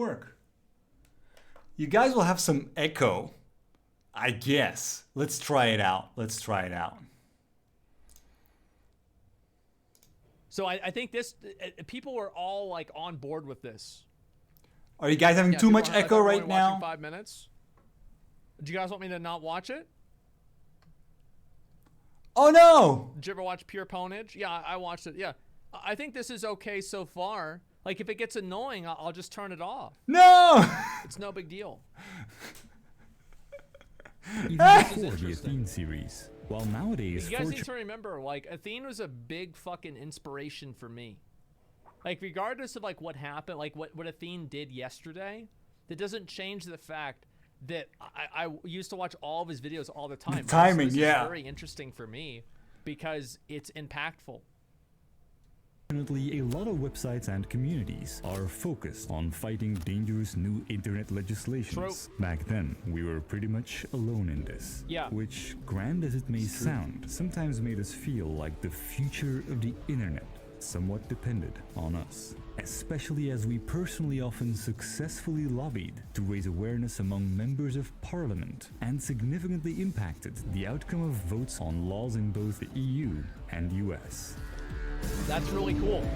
work. You guys will have some echo, I guess. Let's try it out. So I think this, people are all like on board with this. Are you guys having too much echo right now? 5 minutes. Do you guys want me to not watch it? Oh no! Did you ever watch Pure Ponage? Yeah, I watched it. Yeah, I think this is okay so far. Like, if it gets annoying, I'll just turn it off. No! It's no big deal. Even before the Athene series, while nowadays you guys need to remember, like, Athene was a big fucking inspiration for me. Like, regardless of like what happened, like what Athene did yesterday, that doesn't change the fact that I used to watch all of his videos all the time. The timing, this yeah. is very interesting for me because it's impactful. Definitely, a lot of websites and communities are focused on fighting dangerous new internet legislations. True. Back then, we were pretty much alone in this. Yeah. Which, grand as it may sound, sometimes made us feel like the future of the internet somewhat depended on us. Especially as we personally often successfully lobbied to raise awareness among members of parliament and significantly impacted the outcome of votes on laws in both the EU and US. That's really cool.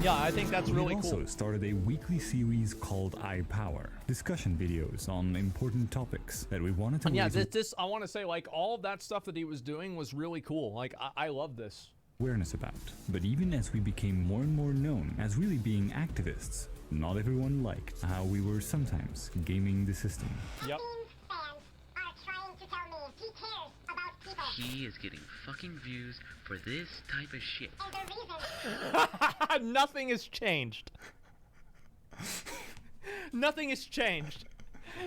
Yeah, I think that's really cool. We also started a weekly series called iPower, discussion videos on important topics that we wanted to and yeah, this I want to say, like, all of that stuff that he was doing was really cool. Like, I love this. Awareness about. But even as we became more and more known as really being activists, not everyone liked how we were sometimes gaming the system. Yep. He is getting fucking views for this type of shit. Nothing has changed. Nothing has changed.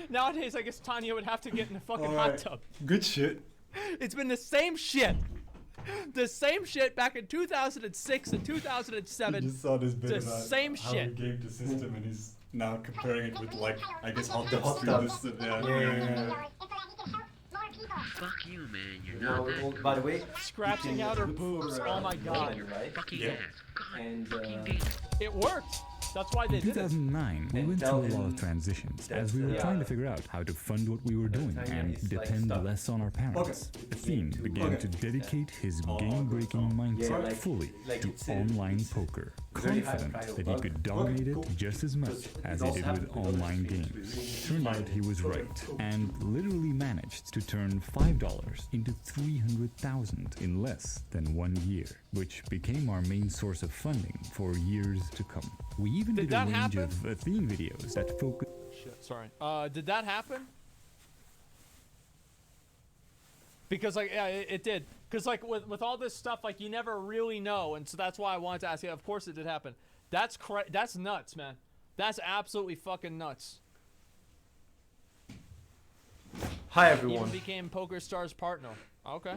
Nowadays, I guess Tanya would have to get in a fucking hot tub. Good shit. It's been the same shit. The same shit back in 2006 and 2007. You just saw this bit the about same how shit. he gamed the system, and he's now comparing it with, like, I guess hot tubs to this. Yeah. Fuck you, man. You're not that cool. By the way, scratching out her boobs. Oh my god. Fucking ass. God fucking damn. It worked. That's why they did it. In 2009, we went through a lot of transitions as we were trying to figure out how to fund what we were doing and depend less on our parents. Athene began to dedicate his game-breaking mindset fully to online poker, confident that he could dominate it just as much as he did with online games. Turned out he was right, and literally managed to turn $5 into $300,000 in less than 1 year, which became our main source of funding for years to come. We even did a range of Athene videos that focus. Shit, sorry. Did that happen? Because, like, yeah, it did. Because, like, with all this stuff, like, you never really know, and so that's why I wanted to ask you. Of course, it did happen. That's nuts, man. That's absolutely fucking nuts. Hi, everyone. Even became PokerStar's partner. Okay.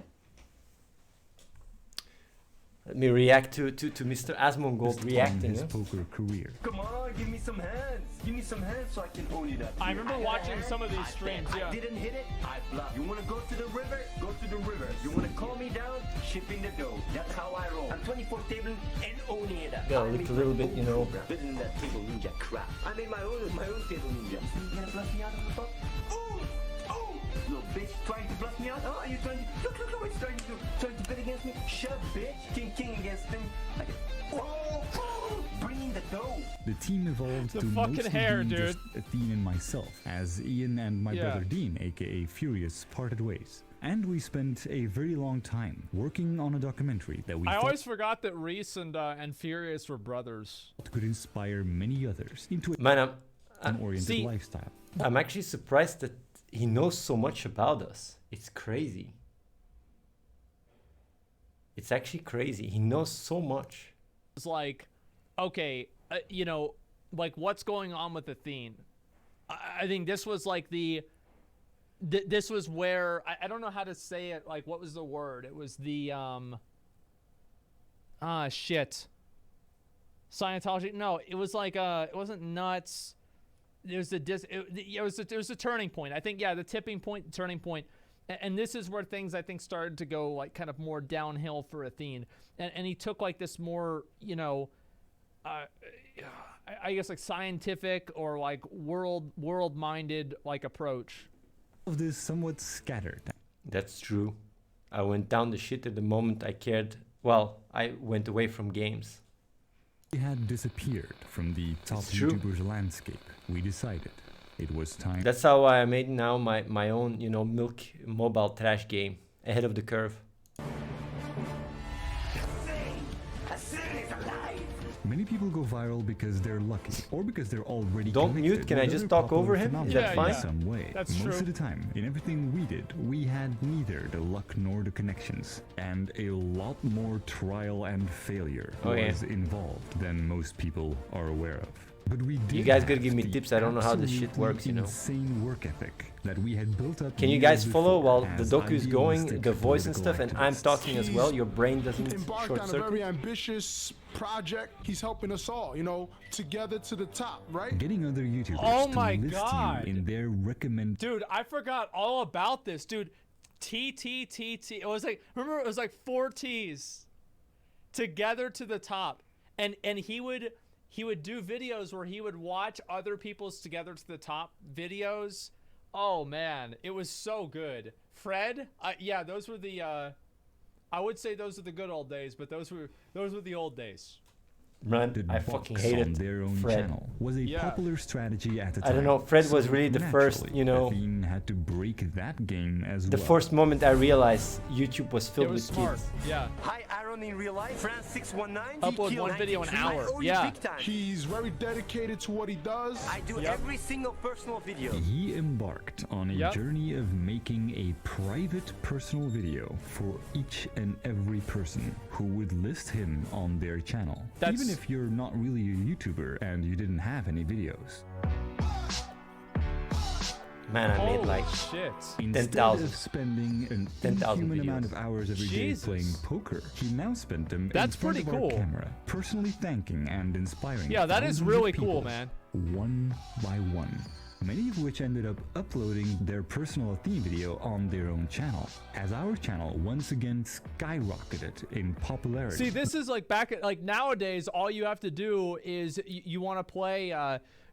Let me react to Mr. Asmongold reacting. His poker career. Come on, give me some hands. Give me some hands so I can own it up. I remember watching some of these streams, yeah. I didn't hit it, I bluff. You wanna go to the river? Go to the river. You wanna call me down? Shipping the dough. That's how I roll. I'm 24 table and owning it up. Gotta look a little bit, you know. Building that table ninja crap. I made my own table ninja. You see, you gonna bluff me out of the top? Oh! Oh! Little bitch trying to bluff me out? Oh, are you trying to... Look, what he's trying to do. Trying to bet against me? Shut up, bitch. King against him. Like, oh! Bringing the dough. The team evolved the to fucking mostly hair, being dude. just Athene and myself, as Ian and my brother Dean, aka Furious, parted ways. And we spent a very long time working on a documentary that we always forgot that Reese and Furious were brothers. Could inspire many others into an oriented lifestyle. I'm actually surprised that he knows so much about us. It's crazy. It's actually crazy. He knows so much. It's like, okay, you know, like what's going on with Athene? I think this was like this was where, I don't know how to say it. Like, what was the word? It was the, shit. Scientology? No, it was like, it wasn't nuts. It was it was a turning point. I think, yeah, the tipping point, turning point. And this is where things, I think, started to go, like, kind of more downhill for Athene. And he took, like, this more, you know, I guess like scientific or like world-minded like approach. Of this somewhat scattered. That's true. I went down the shit at the moment I cared. Well, I went away from games. We had disappeared from the top It's true. YouTubers landscape. We decided it was time. That's how I made now my own, you know, milk mobile trash game. Ahead of the curve. Many people go viral because they're lucky, or because they're already Don't connected mute, can I with just other talk popular over him? Is phenomena that fine? In some way. That's Most true. of the time, in everything we did, we had neither the luck nor the connections, and a lot more trial and failure Oh, yeah. was involved than most people are aware of. But we did You guys have gotta give me the tips, I don't know how this shit absolutely works, you know. insane work ethic that we had built up. Can you years guys follow before while the as docu is going, idealistic the voice and political stuff, and I'm activists. talking as well? Your brain doesn't embarked short on a very circuit? ambitious project. He's helping us all, you know, together to the top, right? Getting other YouTubers Oh to my list God. you in their recommend. Dude, I forgot all about this, dude. TTTT. It was like, remember, it was like 4 T's together to the top, and he would do videos where he would watch other people's together to the top videos. Oh man, it was so good. Fred, yeah, those were the. I would say those are the good old days, but those were the old days. Man, I fucking hated on their own Fred. channel was a Yeah. popular strategy at the I time. don't know, Fred was So really the first, naturally, you know, Athene had to break that game as the well. first moment I realized YouTube was It filled was with smart. kids. Yeah. Hi, Aaron in real life. France619. Upload one video an hour. I owe you Yeah. big time. He's very dedicated to what he does. I do Yep. every single personal video. He embarked on a Yep. journey of making a private personal video for each and every person who would list him on their channel. That's- Even if you're not really a YouTuber and you didn't have any videos. Man, I made Holy like shit. Instead 10,000. of spending an 10,000 inhuman amount videos. of hours every day Jesus. playing poker, he now spent them That's in front pretty of our cool. camera, personally thanking and inspiring. Yeah, that is thousands of really cool, people, man. One by one. Many of which ended up uploading their personal Athene video on their own channel, as our channel once again skyrocketed in popularity. See, this is like back at like nowadays. All you have to do is you want to play.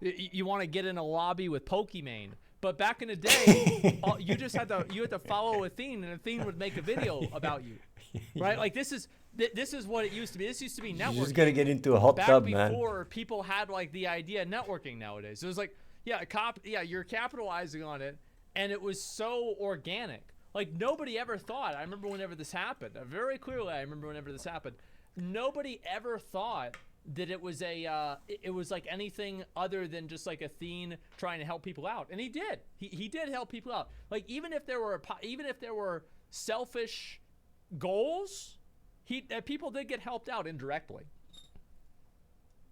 You want to get in a lobby with Pokimane. But back in the day, you just had to follow Athene, and Athene would make a video about you, right? Like this is what it used to be. This used to be networking. You're just gonna get into a hot Back tub, man. before people had like the idea of networking nowadays. It was like, yeah, you're capitalizing on it, and it was so organic. Like nobody ever thought. I remember whenever this happened. Very clearly, I remember whenever this happened. Nobody ever thought that it was it was like anything other than just like Athene trying to help people out, and he did. He did help people out. Like even if there were selfish goals, people did get helped out indirectly.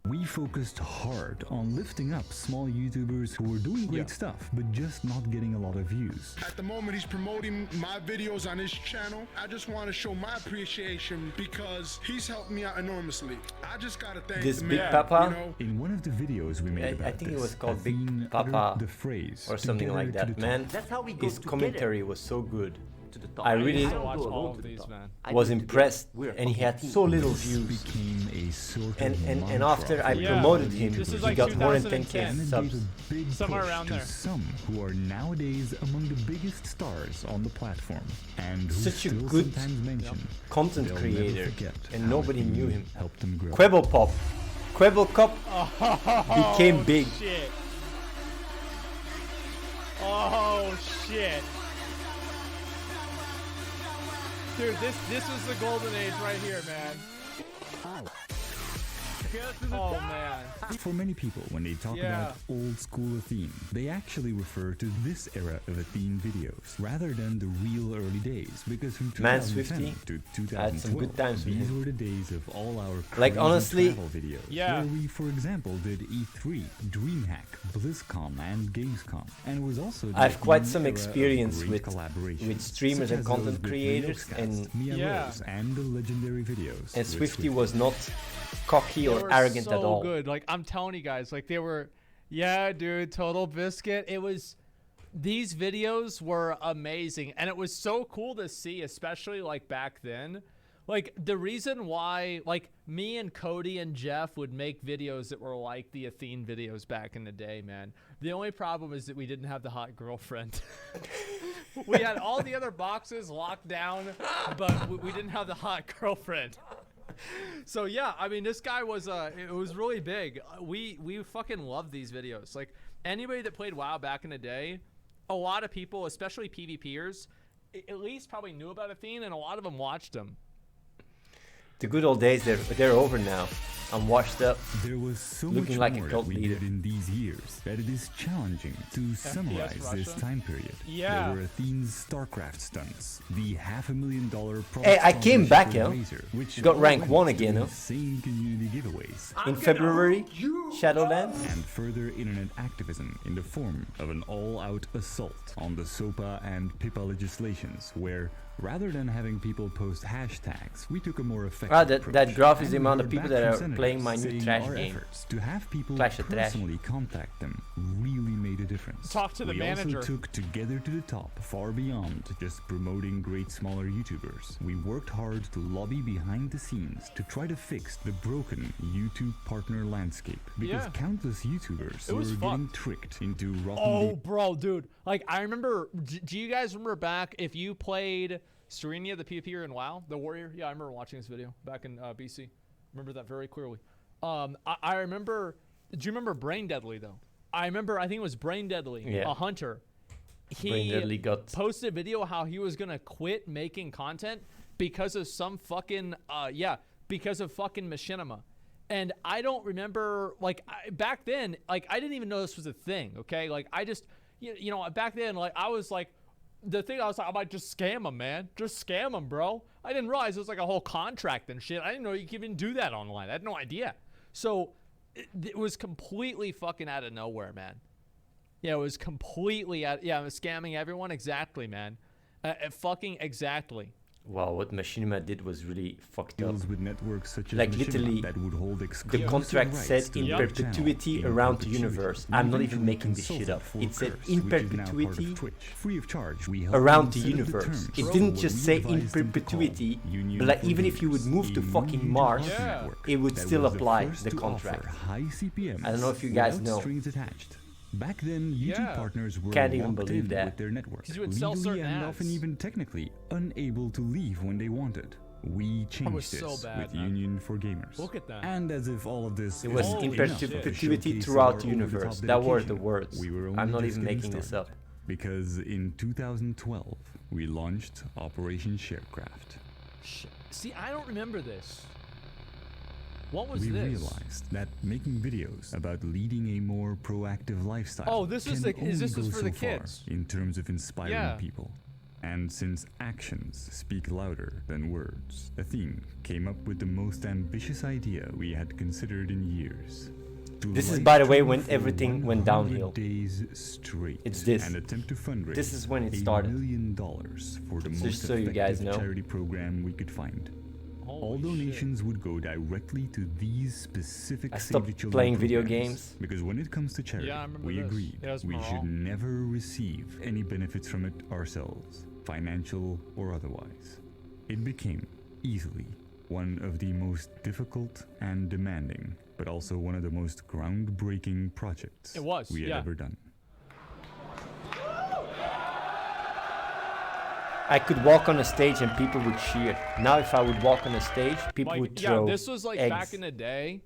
We focused hard on lifting up small YouTubers who were doing great stuff, but just not getting a lot of views. At the moment, he's promoting my videos on his channel. I just want to show my appreciation because he's helped me out enormously. I just gotta thank This the Big man, Papa? you know? In one of the videos we made I about think it this, was called Big Athene Papa uttered the phrase or something "together like to that. the Man, top." That's how we go his together. commentary was so good. To the top. I really used to don't watch go alone all to of the these, top. man. I was do it impressed, together. We're a and he fucking had team. so little This views. became a sort And of and mantra after I for promoted many him, This is YouTubers. like he got more than 2010. 10k And it subs. gave a big Somewhere push around to there. some who are nowadays among the biggest stars on the platform, and who Such a still good sometimes mention Content they'll creator, never forget and how nobody Athene knew him. helped them grow. Quebblepop. Quebblecop became big. Shit. Oh shit. Dude, this was the golden age right here, man. Oh man. For many people, when they talk Yeah. about old school Athene, they actually refer to this era of Athene videos rather than the real early days, because from Man 2010 Swifty to had some 2012, good times with these him. were the days of all our Like, crazy honestly- travel videos, Yeah. where we, for example, did E3, DreamHack, BlizzCon, and Gamescom, and it was also the I have quite Athene some era of experience great with collaborations, streamers such and as content those with creators, Leoscast, and Mia Yeah. Rose, and the legendary videos. And with Swifty was not cocky They or were arrogant so at all. good. Like I'm telling you guys, like they were, yeah, dude, Total Biscuit. It was, these videos were amazing, and it was so cool to see, especially like back then, Like, the reason why, like, me and Cody and Jeff would make videos that were like the Athene videos back in the day, man. The only problem is that we didn't have the hot girlfriend. We had all the other boxes locked down, but we didn't have the hot girlfriend. So, yeah, I mean, this guy was, it was really big. We fucking loved these videos. Like, anybody that played WoW back in the day, a lot of people, especially PvPers, at least probably knew about Athene, and a lot of them watched him. The good old days, they're over now. I'm washed up, There was so looking much like more a that cult we leader. did in these years that it is challenging to summarize this Russia? time period. Yeah. There were Athene's StarCraft stunts, the $500,000 Hey, I came back, yo. which Got rank all 1 went to again, huh? insane community giveaways. In February, Shadowlands. And further internet activism in the form of an all-out assault on the SOPA and PIPA legislations, where rather than having people post hashtags, we took a more effective that graph is the and amount of heard people back that from are playing senators my new saying trash our game. efforts to have people Clash of Trash. personally contact them really made a difference. Talk to the we manager. also took Together to the Top far beyond just promoting great smaller YouTubers. We worked hard to lobby behind the scenes to try to fix the broken YouTube partner landscape, because Yeah. countless YouTubers It were was getting fucked. tricked into rotten Oh, bro, dude. Like, I remember, do you guys remember back, if you played Serenia, the PvPer in WoW, the warrior? Yeah, I remember watching this video back in BC. Remember that very clearly. I remember, do you remember Brain Deadly, though? I think it was Brain Deadly, Yeah. a hunter. He Brain Deadly got... posted a video how he was going to quit making content because of some fucking, because of fucking machinima. And I don't remember, like, back then, like, I didn't even know this was a thing, okay? Like, I just, you know, back then, like, I was like, the thing I was like, I might just scam him, man. Just scam him, bro. I didn't realize it was like a whole contract and shit. I didn't know you could even do that online. I had no idea. So it was completely fucking out of nowhere, man. Yeah, it was completely out. Yeah, I was scamming everyone. Exactly, man. Fucking exactly. Wow, what Machinima did was really fucked up. deals with networks such as Like, Machinima literally, that would hold The exclusive contract rights said to in their perpetuity channel, in around the perpetuity. universe. We I'm not even eventually making this shit consulted up. for It said Curse, in which is now part of perpetuity Twitch. Free of charge, we helped around them the set up universe. terms It for didn't what just we say in advised them to call perpetuity, Union but like for even if you would Gamers, move to a fucking new Mars, partner Yeah. network it would that still was apply, first the to offer contract. high CPMs I don't know if you guys without know. strings attached. Back then, YouTube Yeah. partners were Can't even locked believe in that. with their network, 'Cause you would sell legally certain and ads. often even technically unable to leave when they wanted. We changed was so this bad, with man. Union for Gamers. Look at that. And as if all of this It was isn't in enough to perpetuity showcase throughout our the universe. over-the-top That were the dedication, words. we were I'm only not just even getting making this started. up. Because in 2012, we launched Operation Sharecraft. See, I don't remember this. What was We this? realized that making videos about leading a more proactive lifestyle Oh, this was can the- only this was go for so the far kids. in terms of inspiring Yeah. people. And since actions speak louder than words, Athene came up with the most ambitious idea we had considered in years. To This is, live by the way, stream when for everything went 100 downhill. days straight. It's this. And attempt to fundraise This is when it $1 started. million for the Just most so you guys effective know. charity program we could find. All Holy donations would go directly to these specific I Save stopped the Children playing video programs, games. because when it comes to charity, Yeah, I remember we this. agreed Yeah, it was we Morale. should never receive any benefits from it ourselves, financial or otherwise. It became easily one of the most difficult and demanding, but also one of the most groundbreaking projects It was, we had yeah. ever done. I could walk on a stage and people would cheer. Now if I would walk on a stage, people would Like, throw yeah, this was like eggs. back in the day.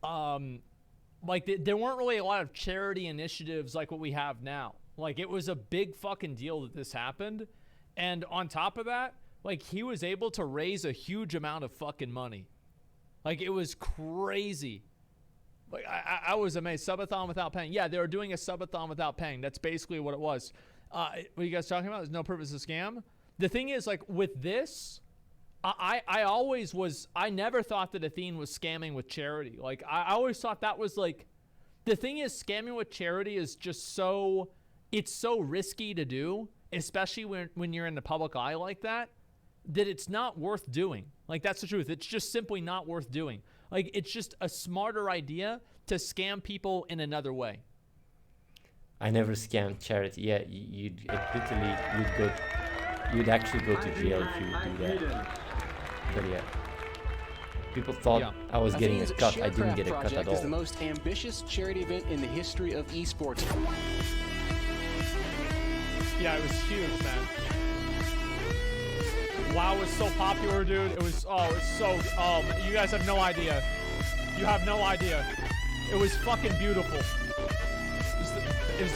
Like there weren't really a lot of charity initiatives like what we have now. Like, it was a big fucking deal that this happened. And on top of that, like, he was able to raise a huge amount of fucking money. Like, it was crazy. Like, I was amazed. Subathon without paying. Yeah, they were doing a subathon without paying. That's basically what it was. What are you guys talking about? There's no purpose to scam. The thing is, like, with this, I never thought that Athene was scamming with charity. Like, I always thought that was, like, the thing is, scamming with charity is just so, it's so risky to do, especially when you're in the public eye like that, that it's not worth doing. Like, that's the truth. It's just simply not worth doing. Like, it's just a smarter idea to scam people in another way. I never scammed charity. Yeah, you'd actually go to jail if you would do that. But yeah. People thought I was getting a cut. I didn't get a cut at all. Is the most ambitious charity event in the history of esports. Yeah, it was huge, man. WoW was so popular, dude. It was, it's so, you guys have no idea. You have no idea. It was fucking beautiful. It was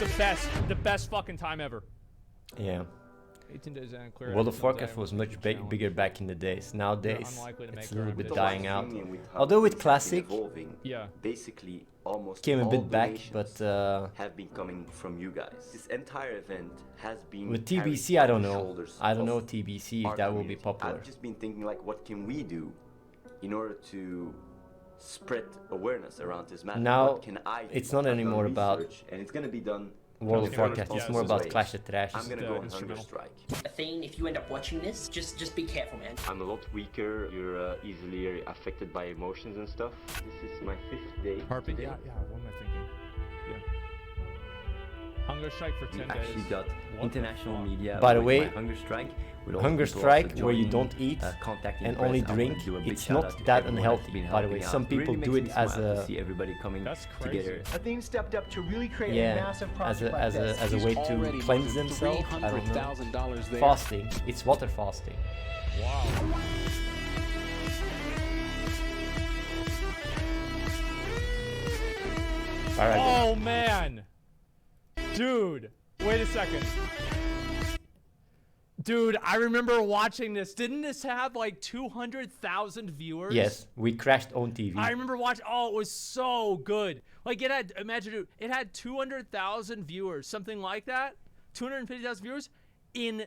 the best fucking time ever. Yeah. 18 days and clear. World of Warcraft was much bigger back in the days. Nowadays, it's a little bit The dying one out. thing with how Although with things have been Classic, evolving, Yeah. basically almost came a all bit back, donations but have been coming from you guys. This entire event has been with carried TBC, I don't on the know. shoulders I don't know of TBC our if that will be community. popular. I've just been thinking, like, what can we do in order to spread awareness around this matter? Now, What can I do? it's not I've done anymore about research, and it's gonna be done. World of Yeah, Warcraft. It's yeah, more this about is Clash of Trash. I'm gonna go on hunger instrumental. strike. Athene, if you end up watching this, just be careful, man. I'm a lot weaker. You're easily affected by emotions and stuff. This is my 5th day. Harpy. today. Yeah, what am I thinking? Yeah. Hunger strike for 10 We days. actually got What international the fuck? media. By the with way, my hunger strike. with all Hunger the people strike also where you joining, don't eat contacting and press. only I wanna drink, do a big it's shout out not to that everyone unhealthy. that's been By the way, helping out. some people Really do makes it me as smile to a see everybody coming That's crazy. together. Athene stepped up to really create a yeah, massive as project like this. a way to Already cleanse more than themselves. I don't know. $300,000 there. Fasting. It's water fasting. Wow. All right. Oh, man. Dude, wait a second. Dude, I remember watching this. Didn't this have like 200,000 viewers? Yes, we crashed on TV. I remember watching. Oh, it was so good. Like it had, imagine dude, it had 200,000 viewers, something like that. 250,000 viewers in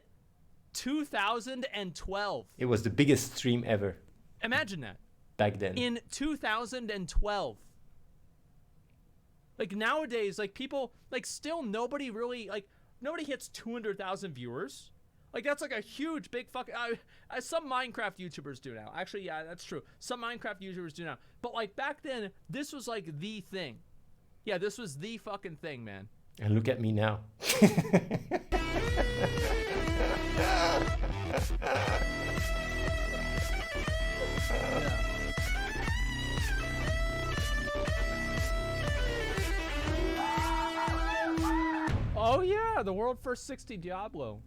2012. It was the biggest stream ever Imagine that. back then. In 2012. Like nowadays, like people, like still nobody really, like nobody hits 200,000 viewers. Like that's like a huge, big fucking. Some Minecraft YouTubers do now. Actually, yeah, that's true. Some Minecraft YouTubers do now. But like back then, this was like the thing. Yeah, this was the fucking thing, man. And look at me now. Oh yeah, the world first 60 Diablo.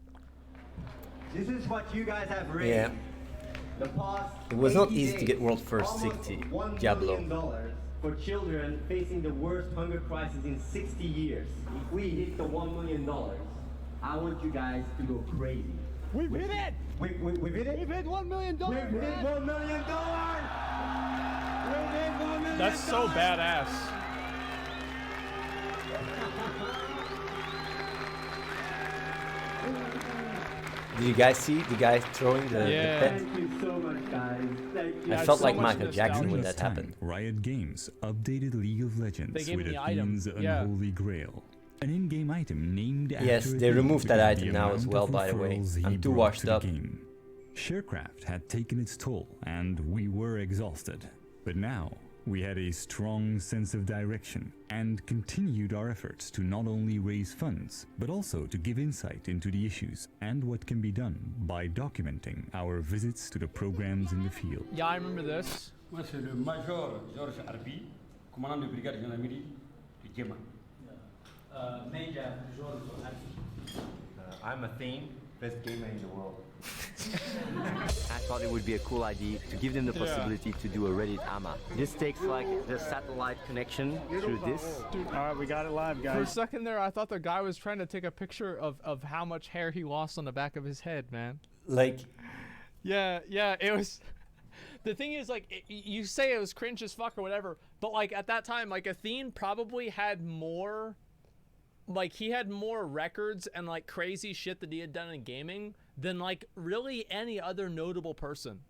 This is what you guys have raised. Yeah. The past It was not 80 easy to days, get world first almost 60 $1 Diablo. million for children facing the worst hunger crisis in 60 years. If we hit the $1 million, I want you guys to go crazy. We've hit it! We've hit it? We've hit $1 million! We've hit $1 million! We've hit $1 million! That's so badass. Did you guys see the guy throwing the Yeah. pet? Thank you so much, guys. Thank you. Yeah, I felt so like much Michael Jackson when During that this time, happened. Riot Games updated League of They Legends gave with me the item, Athene's yeah. Unholy Grail. An in-game item named Yes, after they Athene removed that because item the now as amount well, of by the way. referrals he I'm too brought washed to the up. game. Sharecraft had taken its toll, and we were exhausted. But now, we had a strong sense of direction, and continued our efforts to not only raise funds, but also to give insight into the issues and what can be done by documenting our visits to the programs in the field. Yeah, I remember this. Moi, c'est le Major Georges Arbi, commandant de brigade gendarmerie du Djema. Major Georges Arbi. I'm Athene, best gamer in the world. I thought it would be a cool idea to give them the possibility to do a Reddit AMA. This takes like the satellite connection through this. Alright, we got it live, For a guys. second there, I thought the guy was trying to take a picture of how much hair he lost on the back of his head, man. Like, Yeah, it was. The thing is, like, you say it was cringe as fuck or whatever, but like at that time, like Athene probably had more, like he had more records and like crazy shit that he had done in gaming than like really any other notable person.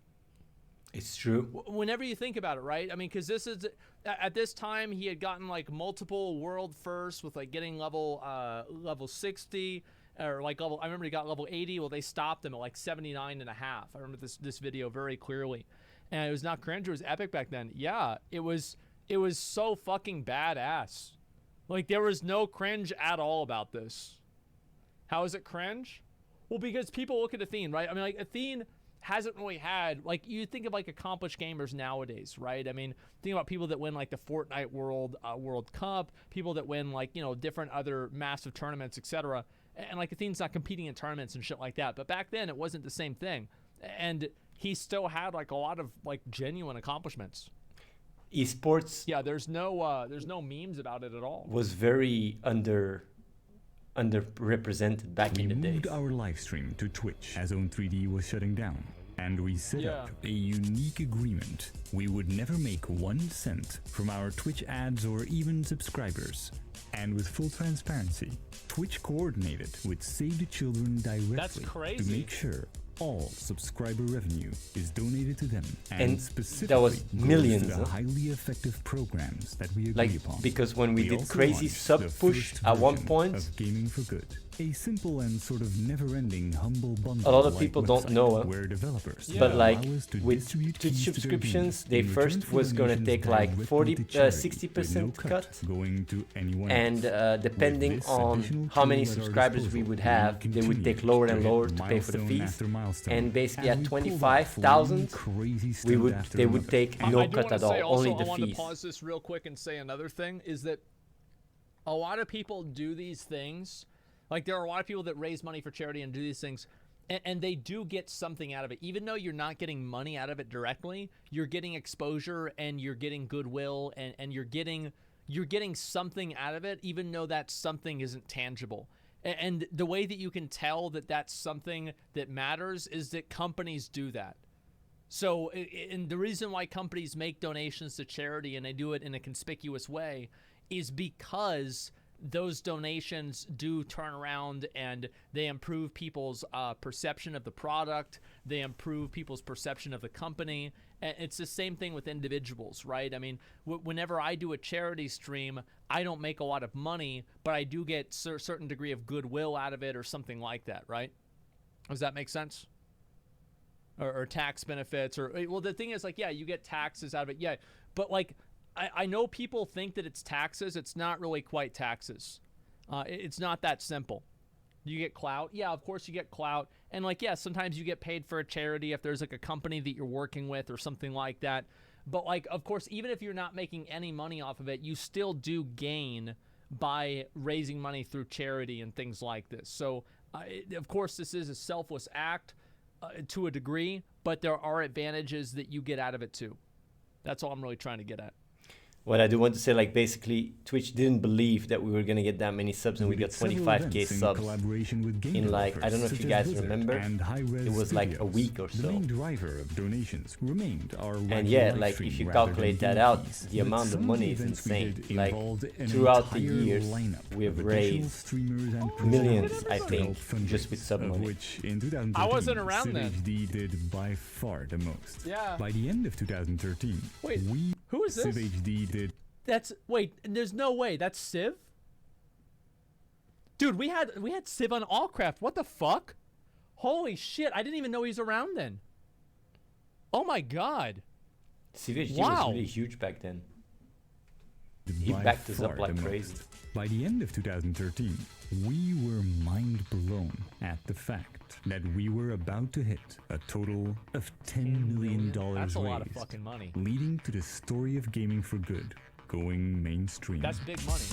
it's true. Whenever you think about it, right? I mean, because this is at this time he had gotten like multiple world firsts with like getting level 60 or like level. I remember he got level 80. Well, they stopped him at like 79 and a half. I remember this video very clearly, and it was not cringe. It was epic back then. Yeah, it was so fucking badass. Like there was no cringe at all about this. How is it cringe? Well, because people look at Athene, right? I mean, like Athene hasn't really had, like, you think of like accomplished gamers nowadays, right? I mean, think about people that win like the Fortnite World Cup, people that win like, you know, different other massive tournaments, etc. And like Athene's not competing in tournaments and shit like that. But back then it wasn't the same thing. And he still had like a lot of like genuine accomplishments. Esports, yeah, there's no memes about it at all. Was very underrepresented back in the day. We moved our live stream to Twitch as Zone 3D was shutting down, and we set up a unique agreement. We would never make 1 cent from our Twitch ads or even subscribers. And with full transparency, Twitch coordinated with Save the Children directly to make sure all subscriber revenue is donated to them, and specifically that was millions goes to the highly effective programs that we agree like upon. because when we did also crazy launched sub the push first at one version point, of Gaming for Good, a simple and sort of never-ending humble bundle. a lot of people don't know where developers but like allow us to with distribute Twitch keys to their subscriptions, games they in return first for was gonna donations take like directly 40 to charity, 60% with no cut going to anyone and else. depending With this on additional how many tool at our subscribers we disposal, would have, they would take continue lower to and hit lower to pay for the milestone fees, after milestone and basically as at we pulled off 25,000 crazy we stunt would after they would another. take I no do cut wanna at all, say also, only I the wanted fees. to pause this real quick and say another thing is that a lot of people do these things. Like, there are a lot of people that raise money for charity and do these things, and they do get something out of it. Even though you're not getting money out of it directly, you're getting exposure and you're getting goodwill and you're getting something out of it, even though that something isn't tangible. And the way that you can tell that that's something that matters is that companies do that. So, and the reason why companies make donations to charity and they do it in a conspicuous way is because those donations do turn around and they improve people's perception of the product. They improve people's perception of the company. And it's the same thing with individuals, right? I mean, whenever I do a charity stream, I don't make a lot of money, but I do get a certain degree of goodwill out of it or something like that, right? Does that make sense? Or tax benefits, or, well, the thing is, like, yeah, you get taxes out of it, yeah, but like, I know people think that it's taxes. It's not really quite taxes. It's not that simple. You get clout. Yeah, of course you get clout. And like, yeah, sometimes you get paid for a charity if there's like a company that you're working with or something like that. But like, of course, even if you're not making any money off of it, you still do gain by raising money through charity and things like this. So, of course, this is a selfless act to a degree, but there are advantages that you get out of it too. That's all I'm really trying to get at. What I do want to say, like, basically, Twitch didn't believe that we were gonna get that many subs, and we got 25k subs in like, I don't know if you guys remember, it was like a week or so. The main driver of donations remained our and yeah, like, if you calculate that out, the amount of money is insane. Like, throughout the years, we have raised millions, I think, just with sub money. Which in 2013, I wasn't around then. CivHD did by far the most. Yeah. By the end of 2013, wait, who is this? CivHD did. That's, wait, there's no way. That's Civ? Dude, we had Civ on Allcraft. What the fuck? Holy shit, I didn't even know he was around then. Oh my god. CVHD was really huge back then. He backed us up like crazy. By the end of 2013, we were mind blown at the fact that we were about to hit a total of $10 million That's a lot of raised, fucking money. leading to the story of Gaming for Good going mainstream. That's big money.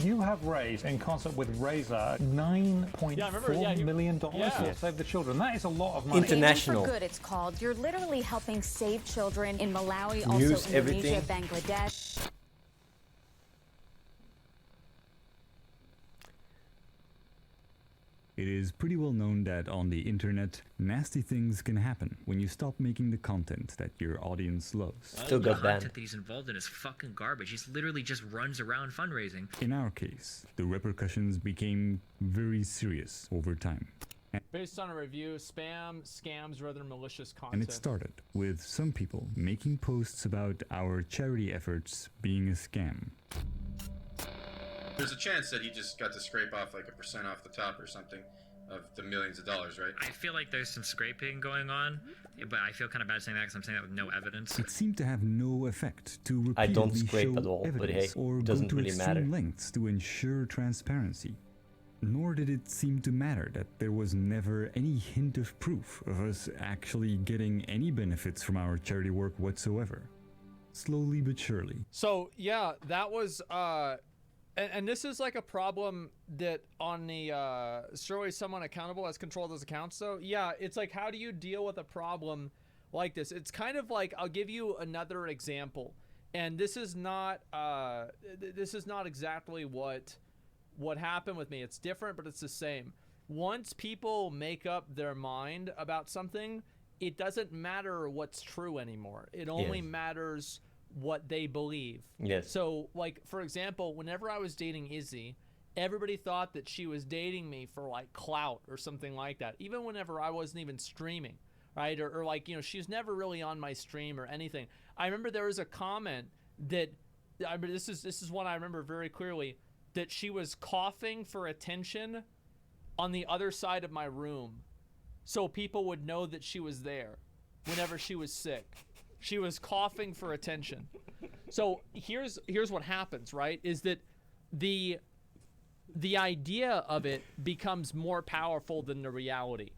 You have raised, in concert with Razer, $9.4 million for Save the Children. That is a lot of money. International. Gaming for Good, it's called. You're literally helping save children in Malawi, News, also Indonesia, everything. Bangladesh. It is pretty well known that on the internet, nasty things can happen when you stop making the content that your audience loves. Still got banned. Content that he's involved in is fucking garbage. He's literally just runs around fundraising. In our case, the repercussions became very serious over time. Based on a review, spam, scams, or other malicious content. And it started with some people making posts about our charity efforts being a scam. There's a chance that he just got to scrape off like 1% off the top or something of the millions of dollars, right? I feel like there's some scraping going on, but I feel kind of bad saying that because I'm saying that with no evidence. It seemed to have no effect to repeatedly I don't scrape show at all, but evidence hey, or doesn't go to really extreme matter. lengths to ensure transparency. Nor did it seem to matter that there was never any hint of proof of us actually getting any benefits from our charity work whatsoever. Slowly but surely. So yeah, that was and this is like a problem that on the surely someone accountable has controlled those accounts. So yeah, it's like, how do you deal with a problem like this? It's kind of like, I'll give you another example, and this is not exactly what happened with me. It's different, but it's the same. Once people make up their mind about something, it doesn't matter what's true anymore. It only matters what they believe. Yes. So, like, for example, whenever I was dating Izzy, everybody thought that she was dating me for, like, clout or something like that. Even whenever I wasn't even streaming, right? Or like, you know, she's never really on my stream or anything. I remember there was a comment that, this is one I remember very clearly, that she was coughing for attention on the other side of my room so people would know that she was there whenever she was sick. She was coughing for attention. So here's what happens, right? Is that the idea of it becomes more powerful than the reality.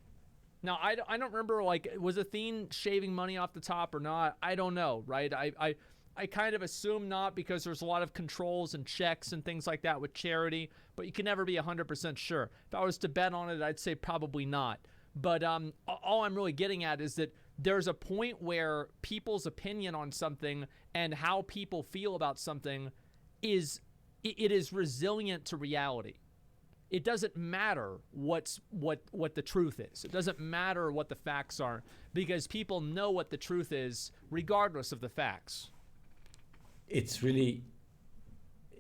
Now, I don't remember, like, was Athene shaving money off the top or not? I don't know, right? I kind of assume not, because there's a lot of controls and checks and things like that with charity, but you can never be 100% sure. If I was to bet on it, I'd say probably not. But all I'm really getting at is that there's a point where people's opinion on something and how people feel about something is resilient to reality. It doesn't matter what the truth is. It doesn't matter what the facts are, because people know what the truth is regardless of the facts. It's really,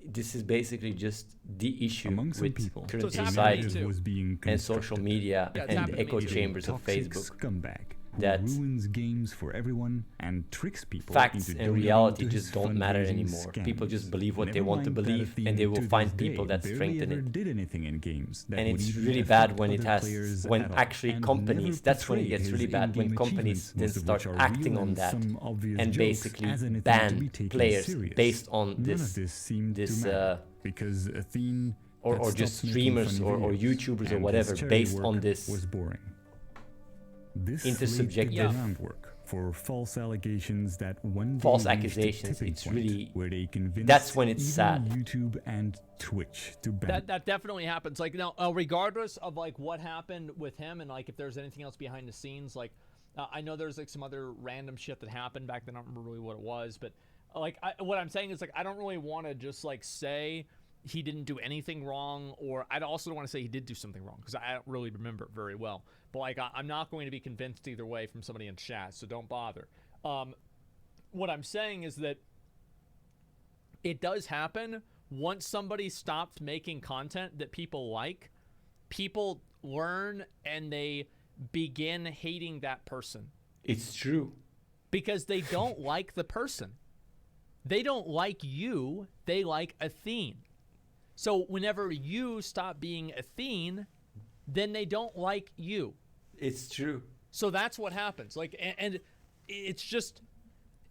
this is basically just the issue among some with people. current So society was being and social media and the echo chambers of Facebook. Scumbag who that ruins games for everyone and tricks people. Facts into and donating reality to his just don't matter fundraising anymore. scams. People just believe what they Never want to mind that believe, Athene and they will to find this people day that barely strengthen ever it. did anything in games that And would it's even really affect bad when it other has, players when at all, actually and companies, never that's when it portrayed gets really his bad, when in-game companies achievements, then most of start which are acting real on and that some obvious and jokes basically as an attempt to be ban taken players serious. based on None this, of this seemed to this matter, because Athene or had just stopped making streamers funny or videos, YouTubers or and whatever his charity based work on this was boring. This intersubjective laid the groundwork for false allegations that one day false reached a accusations. tipping It's point really, where they convinced that's when it's even sad. YouTube and Twitch to ban. That definitely happens. Like, now, regardless of like what happened with him and like if there's anything else behind the scenes, like I know there's like some other random shit that happened back then. I don't remember really what it was, but like what I'm saying is, like, I don't really want to just like say he didn't do anything wrong, or I also don't want to say he did do something wrong, because I don't really remember it very well. But like I'm not going to be convinced either way from somebody in chat, so don't bother. What I'm saying is that it does happen once somebody stops making content that people like. People learn and they begin hating that person. It's true. Because they don't like the person. They don't like you, they like Athene. So whenever you stop being Athene, then they don't like you. It's true. So that's what happens. Like, and it's just,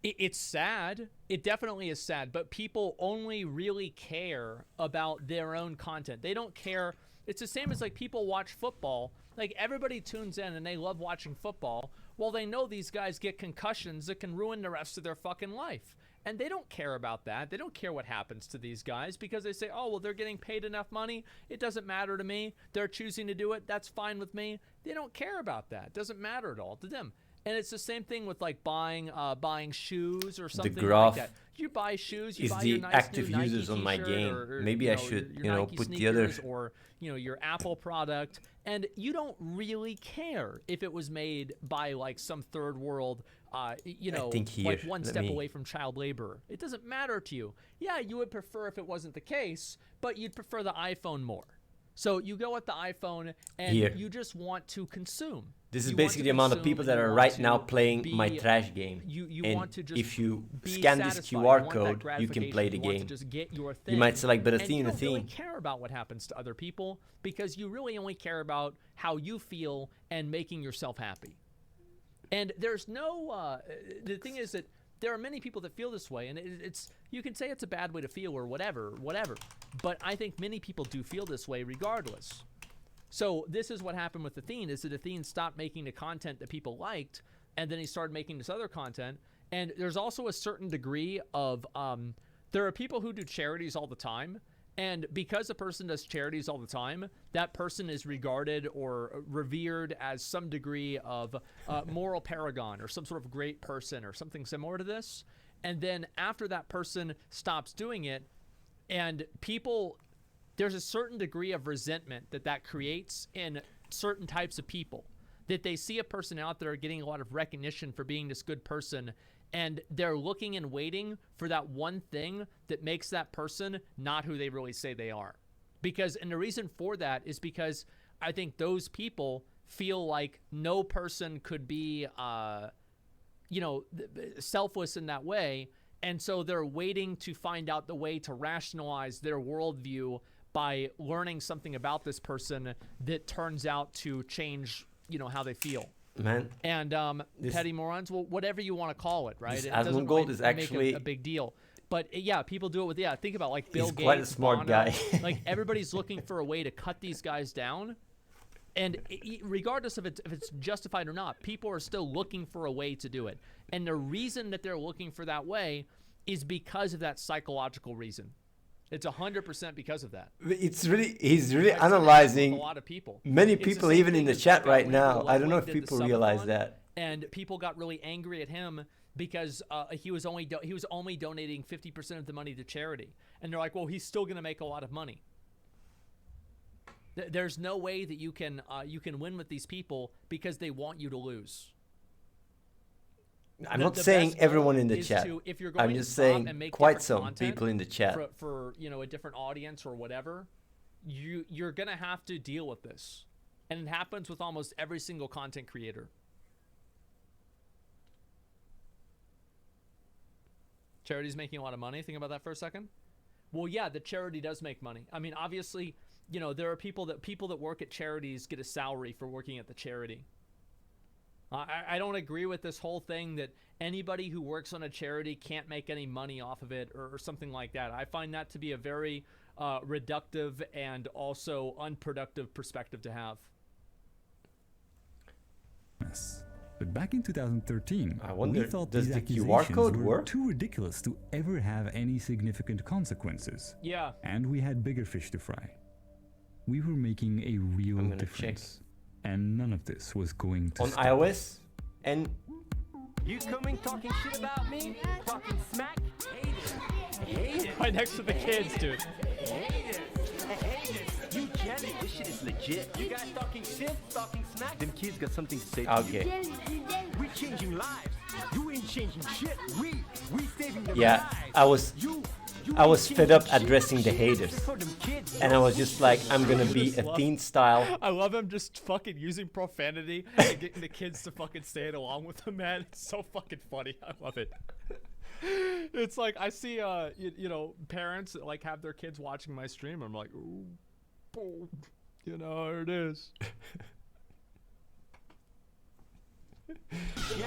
it's sad. It definitely is sad, but people only really care about their own content. They don't care. It's the same as like people watch football. Like, everybody tunes in and they love watching football. Well, they know these guys get concussions that can ruin the rest of their fucking life. And they don't care about that. They don't care what happens to these guys, because they say, oh, well, they're getting paid enough money. It doesn't matter to me. They're choosing to do it. That's fine with me. They don't care about that. It doesn't matter at all to them. And it's the same thing with like buying shoes or something graph like that. You buy shoes, you is buy the your nice active new Nike users on my t-shirt, game. or Maybe I should, your Nike put the other, sneakers, or your Apple product, and you don't really care if it was made by like some third world, like one step away from child labor. It doesn't matter to you. Yeah, you would prefer if it wasn't the case, but you'd prefer the iPhone more. So you go with the iPhone, and you just want to consume. This is basically the amount of people that are right now playing my trash game. You and want to just if you be scan this satisfied. QR code, you can play the You want game. to just get your thing. You might say like, but And you Athene, don't really care about what happens to other people, because you really only care about how you feel and making yourself happy. And there's no, the thing is that there are many people that feel this way, and it's you can say it's a bad way to feel or whatever, but I think many people do feel this way regardless. So this is what happened with Athene, is that Athene stopped making the content that people liked, and then he started making this other content. And there's also a certain degree of, there are people who do charities all the time, and because a person does charities all the time, that person is regarded or revered as some degree of moral paragon or some sort of great person or something similar to this. And then after that person stops doing it, and people, there's a certain degree of resentment that creates in certain types of people, that they see a person out there getting a lot of recognition for being this good person, and they're looking and waiting for that one thing that makes that person not who they really say they are. And the reason for that is because I think those people feel like no person could be, selfless in that way. And so they're waiting to find out the way to rationalize their worldview by learning something about this person that turns out to change, how they feel. Man. And petty morons, well, whatever you want to call it, right? It doesn't really is actually make a big deal. But yeah, people do it with, think about like Bill Gates. He's quite a smart guy. Like everybody's looking for a way to cut these guys down. And regardless of if it's justified or not, people are still looking for a way to do it. And the reason that they're looking for that way is because of that psychological reason. It's 100% because of that. He's really analyzing a lot of people. Many people, even in the chat right now. I don't know if people realize that. And people got really angry at him because he was only donating 50% of the money to charity, and they're like, well, he's still going to make a lot of money. There's no way that you can win with these people because they want you to lose. I'm not saying everyone in the chat. I'm just saying quite some people in the chat. For a different audience or whatever, you're going to have to deal with this. And it happens with almost every single content creator. Charity's making a lot of money. Think about that for a second. Well, yeah, the charity does make money. I mean, obviously, there are people that work at charities get a salary for working at the charity. I don't agree with this whole thing that anybody who works on a charity can't make any money off of it or something like that. I find that to be a very reductive and also unproductive perspective to have. Yes. But back in 2013, I wonder, we thought does these the QR code were work? too ridiculous to ever have any significant consequences. Yeah. And we had bigger fish to fry. We were making a real difference. Check. And none of this was going to on stop. iOS and you coming talking shit about me? Talking smack? Hate it. Right next to the kids, dude. Hate it. You jelly. This shit is legit. You guys talking shit? Talking smack? Them kids got something to say to okay. you. We changing lives. You ain't changing shit. We saving them yeah, lives. I was fed up addressing the haters, and I was just like, I'm gonna be Athene style. I love him just fucking using profanity and getting the kids to fucking stay it along with him, man. It's so fucking funny. I love it. It's like I see, parents that like have their kids watching my stream. I'm like, ooh, boom, there it is.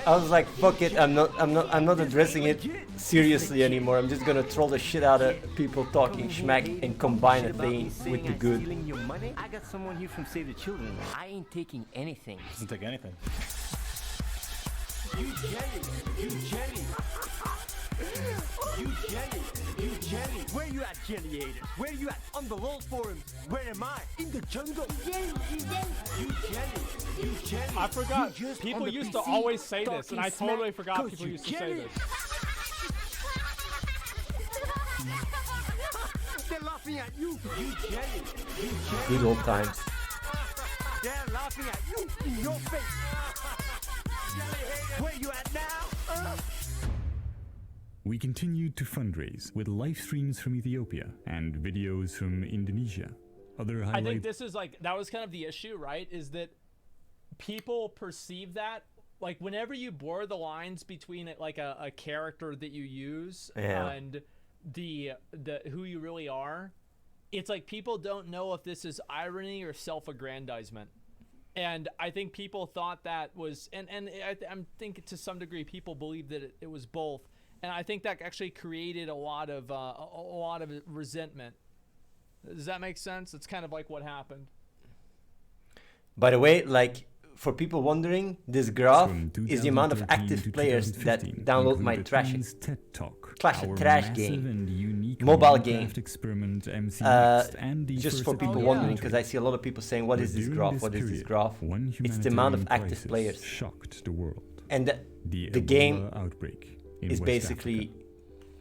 I was like, fuck it, I'm not addressing it seriously anymore. I'm just gonna troll the shit out of people talking schmack and combine Athene with the good. I got someone here from Save the Children. I ain't taking anything. Doesn't take anything. You jelly. You jelly. Where you at, jellyators? Where you at? On the LOL forums. Where am I? In the jungle. You jelly. I forgot. People used to always say this, and I totally forgot people used to say this. They're laughing at you. You jelly. Good old times. They're laughing at you in your face. Where you at now? We continued to fundraise with live streams from Ethiopia and videos from Indonesia. Other highlights. I think this is that was kind of the issue, right? Is that people perceive that like whenever you blur the lines between it, like a character that you use and the who you really are, it's like people don't know if this is irony or self-aggrandizement. And I think people thought that was, and I think to some degree people believe that it was both. And I think that actually created a lot of resentment. Does that make sense? It's kind of like what happened. By the way, like, for people wondering, this graph is the amount of active players that download my trash game, mobile game. Just for people wondering, because I see a lot of people saying, what is this graph? What is this graph? It's the amount of active players. Shocked the world. And the game is basically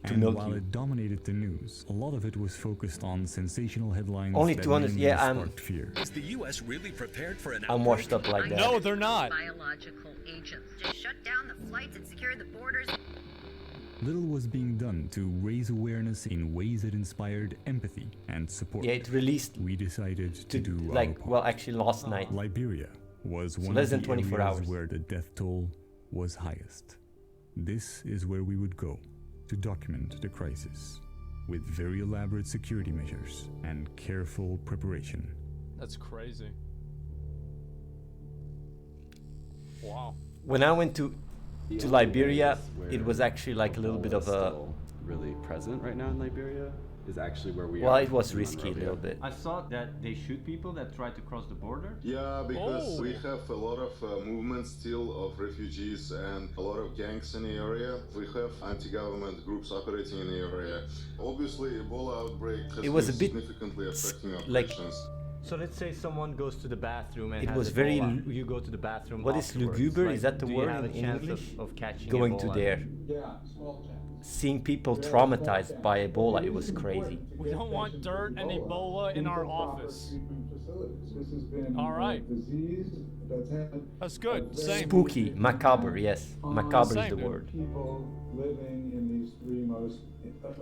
to milk while you. it dominated the news, a lot of it was focused on sensational headlines. Only that 200. Yeah, fear. Is the U.S. really prepared for an I'm washed up like that. No, they're not. Biological agents. Just shut down the flights and secure the borders. Little was being done to raise awareness in ways that inspired empathy and support. Yeah, it released. We decided to do like, well, actually last night. Liberia was one less of than the 24 areas hours where the death toll was highest. This is where we would go to document the crisis with very elaborate security measures and careful preparation. That's crazy. Wow. When I went to Liberia, it was actually like a little bit of a really present right now in Liberia is actually where we are. Well, it was risky a little bit. I saw that they shoot people that try to cross the border. Yeah, because we have a lot of movement still of refugees and a lot of gangs in the area. We have anti-government groups operating in the area. Obviously, Ebola outbreak has been significantly affecting operations. So let's say someone goes to the bathroom and it was very. You go to the bathroom. What is luguber? Like, is that the word in English? Of catching going Ebola? To there. Yeah, small chance. Seeing people traumatized by Ebola, it was crazy. We don't want dirt and Ebola in our office. All right. That's good. Same. Spooky, macabre. Yes, macabre is the word. People living in these three most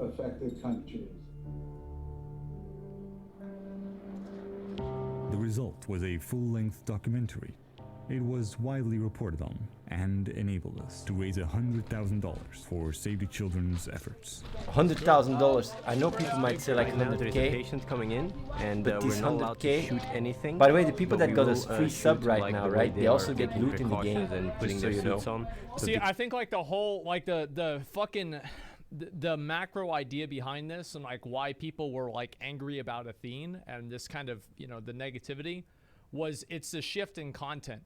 affected countries. The result was a full-length documentary. It was widely reported on and enabled us to raise $100,000 for Save the Children's efforts. $100,000. I know people might say like There's a 100K. patient coming in, and but we're not allowed to shoot anything. By the way, the people that got us will, free sub right like now, the way right? They also are get loot in the game. and putting Just so their you suits know. on. See, I think like the whole, like the fucking, the macro idea behind this and like why people were like angry about Athene and this kind of, you know, the negativity was it's a shift in content.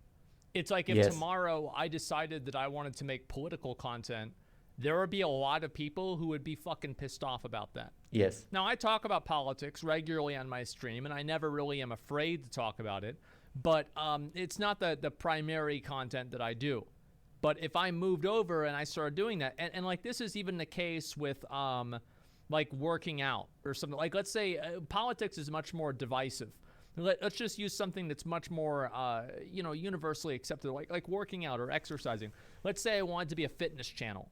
It's like if tomorrow I decided that I wanted to make political content, there would be a lot of people who would be fucking pissed off about that. Yes. Now, I talk about politics regularly on my stream, and I never really am afraid to talk about it, but it's not the primary content that I do. But if I moved over and I started doing that, and like this is even the case with like working out or something, like let's say politics is much more divisive. Let's just use something that's much more, you know, universally accepted, like working out or exercising. Let's say I wanted to be a fitness channel.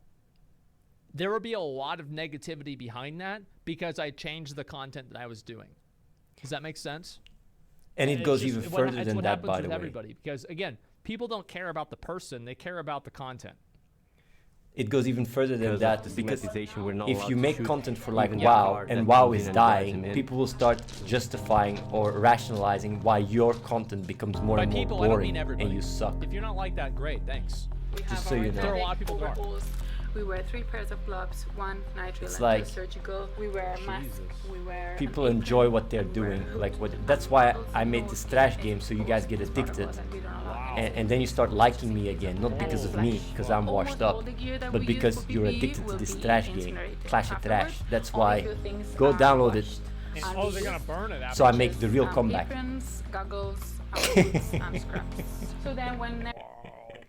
There would be a lot of negativity behind that because I changed the content that I was doing. Does that make sense? And it goes even further than that, by the way. Everybody, because again, people don't care about the person; they care about the content. It goes even further than that because we're not if you make content for like even WoW and WoW is dying, in. people will start justifying or rationalizing why your content becomes more and more boring and you suck. If you're not like that, great, thanks. Just so you know. There are a lot of people who are. We wear 3 pairs of gloves, 1 nitrile It's and like 2 surgical. We wear masks. We wear. People enjoy what they're doing. Like what? That's why I made this trash game so you guys get addicted, and then you start liking me again. Not because of me, because I'm washed up, but because you're addicted to this trash game, Clash of Trash. That's why. Go download it. Oh, they're gonna burn it after. So I make the real comeback. Aprons, goggles, boots, and scrubs. So then when.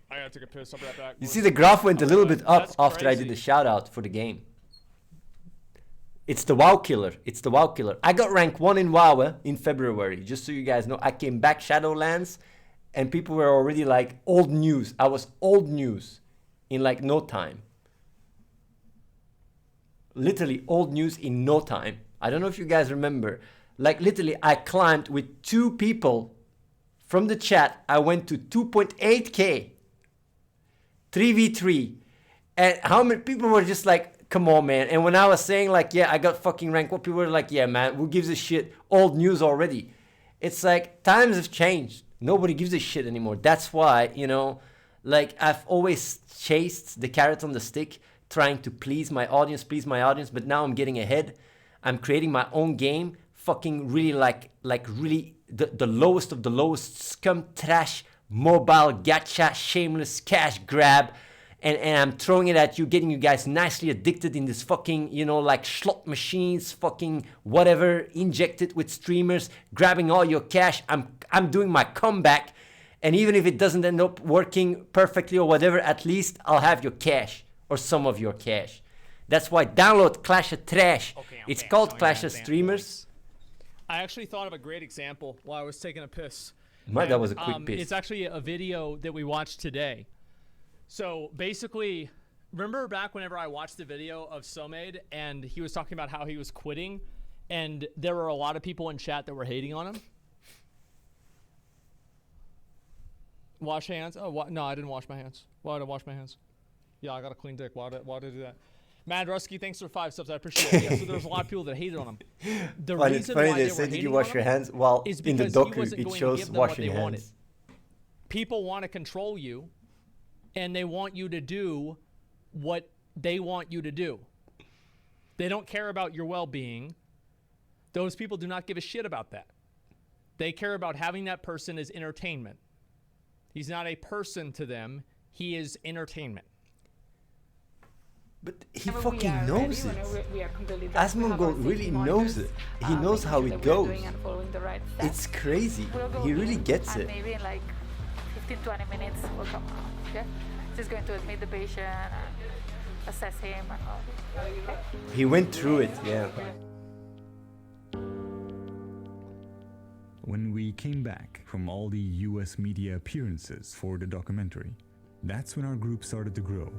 I gotta take a piss. I'll be right back. You see, the graph went a little bit up after crazy. I did the shout out for the game. It's the WoW killer. It's the WoW killer. I got rank 1 in WoW in February. Just so you guys know, I came back Shadowlands and people were already like old news. I was old news in like no time. Literally old news in no time. I don't know if you guys remember. Like literally I climbed with 2 people from the chat. I went to 2.8k. 3v3, and how many people were just like, come on, man. And when I was saying like, yeah, I got fucking rank 1, people were like, yeah, man, who gives a shit? Old news already. It's like times have changed. Nobody gives a shit anymore. That's why, you know, like I've always chased the carrot on the stick trying to please my audience, but now I'm getting ahead. I'm creating my own game, fucking really like really the lowest of the lowest scum trash, mobile gacha, shameless cash grab. And I'm throwing it at you, getting you guys nicely addicted in this fucking, you know, like slot machines, fucking whatever, injected with streamers, grabbing all your cash. I'm doing my comeback. And even if it doesn't end up working perfectly or whatever, at least I'll have your cash or some of your cash. That's why download Clash of Trash. It's called Clash of Streamers. I actually thought of a great example while I was taking a piss. That was a quick piss. It's actually a video that we watched today. So basically, remember back whenever I watched the video of Somade and he was talking about how he was quitting and there were a lot of people in chat that were hating on him? Wash hands? Oh, no, I didn't wash my hands. Why did I wash my hands? Yeah, I got a clean dick. Why did I do that? Mad Rusky, thanks for 5 subs. I appreciate it. Yeah, so there's a lot of people that hated on him. The Funny, reason funny why they they say, were did you hating wash on your him hands? Well, is in the because he docu, wasn't it going to shows give them what washing they wanted. hands. People want to control you, and they want you to do what they want you to do. They don't care about your well-being. Those people do not give a shit about that. They care about having that person as entertainment. He's not a person to them. He is entertainment. But he fucking knows it. Asmongold really knows it. He knows how it goes. It's crazy. He really gets it. Maybe in like 15-20 minutes we'll come out. Okay? Just going to admit the patient and assess him and all. Okay? He went through it, yeah. When we came back from all the US media appearances for the documentary, that's when our group started to grow.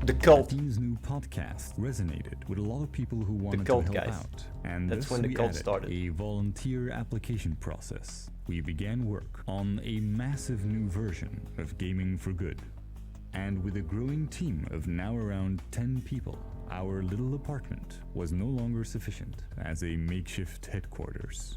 The cult. Athene's new podcast resonated with a lot of people who wanted to help guys. out. And That's thus when the we cult added started. a volunteer application process. We began work on a massive new version of Gaming for Good. And with a growing team of now around 10 people, our little apartment was no longer sufficient as a makeshift headquarters.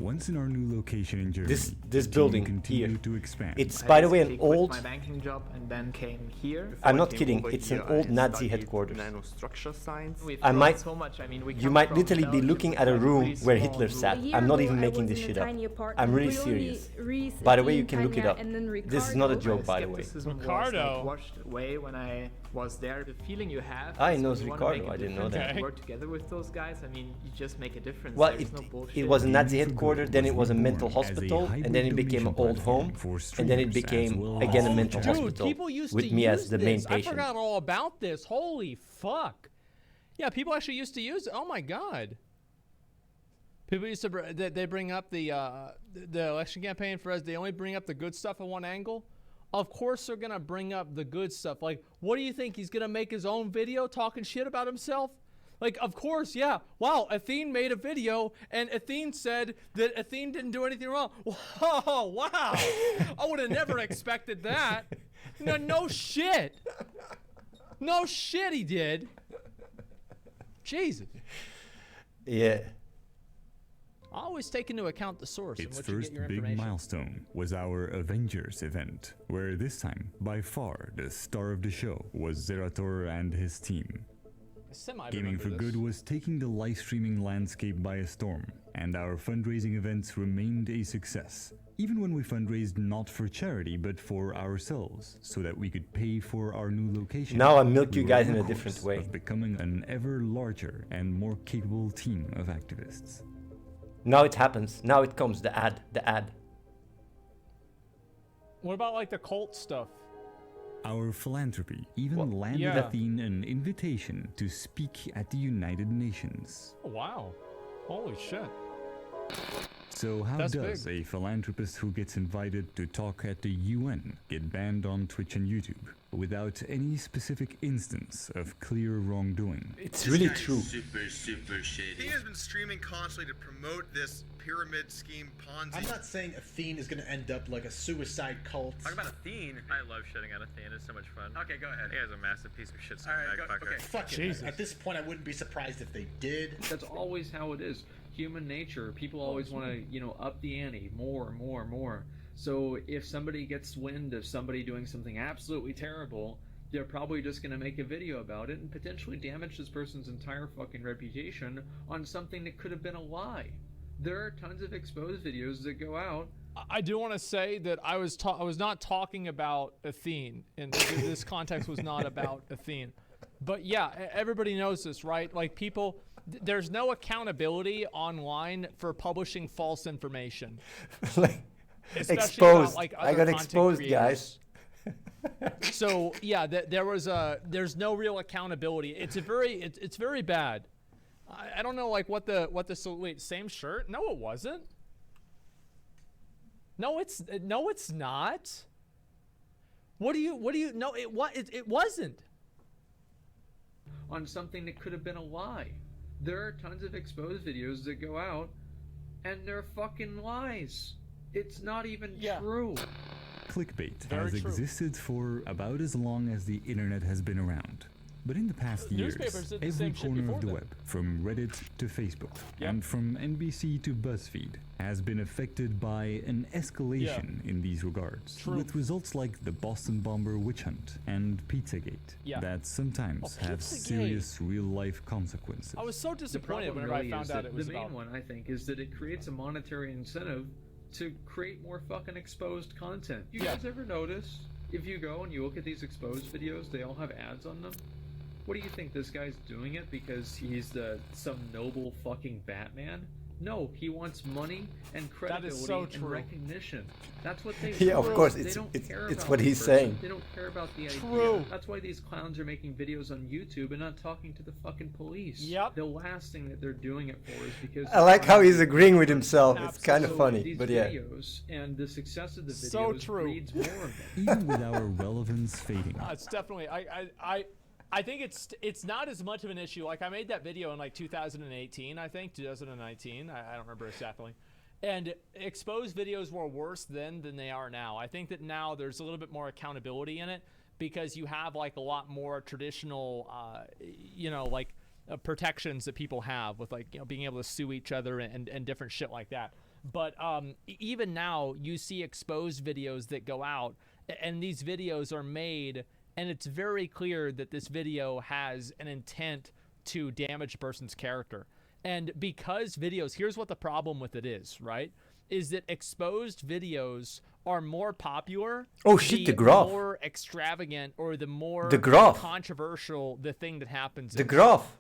Once in our new location in Germany, This the building team continued here, to expand. it's by the way an old. my banking job and then came here. I'm not kidding. It's an old Nazi headquarters. Nanostructure science. I might. So much. I mean, You might literally be looking at a room where Hitler sat. I'm not even making this shit up. I'm really serious. By the way, you can look it up. This is not a joke, by the way. Ricardo washed away when I was there. The feeling you have. I is know when you wanna Ricardo. make a I didn't know difference that. and work together with those guys. I mean, you just make a difference. Well, There's no bullshit. it was a Nazi headquarters, then it was a mental hospital, and then it became an old home, and then it became again a mental hospital People used with to me use as the main this. I patient. forgot all about this. Holy fuck. Yeah, people actually used to use it. Oh my god. People used to they bring up the election campaign for us. They only bring up the good stuff in one angle. Of course they're gonna bring up the good stuff. Like, what do you think? He's gonna make his own video talking shit about himself? Like, of course, yeah. Wow, Athene made a video, and Athene said that Athene didn't do anything wrong. Whoa, wow. I would have never expected that. No shit. No shit he did. Jesus. Yeah. I always take into account the source and Its what you get first your big information. milestone was our Avengers event, where this time, by far, the star of the show was Zerator and his team. Gaming for Good was taking the live streaming landscape by a storm, and our fundraising events remained a success, even when we fundraised not for charity but for ourselves, so that we could pay for our new location. Now I milk We you were guys on in a course different way. of becoming an ever larger and more capable team of activists. Now it happens. Now it comes. The ad. What about like the cult stuff? Our philanthropy even landed yeah. Athene an invitation to speak at the United Nations. Oh, wow. Holy shit. So how That's does a philanthropist who gets invited to talk at the UN get banned on Twitch and YouTube without any specific instance of clear wrongdoing? It's really true. Super shady. He has been streaming constantly to promote this pyramid scheme Ponzi. I'm not saying Athene is going to end up like a suicide cult. Talk about Athene. I love shitting on Athene. It's so much fun. Okay, go ahead. He has a massive piece of shit Alright, scumbag fucker. okay, fuck it. At this point, I wouldn't be surprised if they did. That's always how it is. Human nature. People always want to, up the ante more and more and more. So if somebody gets wind of somebody doing something absolutely terrible, they're probably just going to make a video about it and potentially damage this person's entire fucking reputation on something that could have been a lie. There are tons of exposed videos that go out. I do want to say that I was not talking about Athene, and this context was not about Athene. But yeah, everybody knows this, right? Like people, there's no accountability online for publishing false information. Like, especially exposed. About, like, I got exposed, creators. guys. So yeah, there's no real accountability. It's very bad. I don't know like what the wait, same shirt? No, it wasn't. No, it's not. What do you no, it wasn't. On something that could have been a lie. There are tons of exposed videos that go out and they're fucking lies. It's not even true. Clickbait has existed for about as long as the internet has been around. But in the past years, every corner of the web, from Reddit to Facebook, and from NBC to BuzzFeed, has been affected by an escalation in these regards, with results like the Boston Bomber witch hunt and Pizzagate that sometimes have serious real-life consequences. I was so disappointed whenever I found out it was the main one, I think, is that it creates a monetary incentive to create more fucking exposed content. You guys ever notice, if you go and you look at these exposed videos, they all have ads on them? What do you think, this guy's doing it because he's some noble fucking Batman? No, he wants money and credibility and recognition. That's what they Yeah, of course, it's what he's saying. They don't care about the idea. That's why these clowns are making videos on YouTube and not talking to the fucking police. Yep. The last thing that they're doing it for is because I like how he's agreeing with himself. It's kind of funny, but yeah. Videos and the success of the videos breeds more of them. Even with our relevance fading. It's definitely I think it's not as much of an issue. Like I made that video in like 2018, I think 2019. I don't remember exactly. And exposed videos were worse then than they are now. I think that now there's a little bit more accountability in it because you have like a lot more traditional, protections that people have with like being able to sue each other and different shit like that. But even now you see exposed videos that go out, and these videos are made. And it's very clear that this video has an intent to damage a person's character. And because videos, here's what the problem with it is, right? Is that exposed videos are more popular. Oh shit, the graph. The more extravagant or the more controversial the thing that happens. The graph.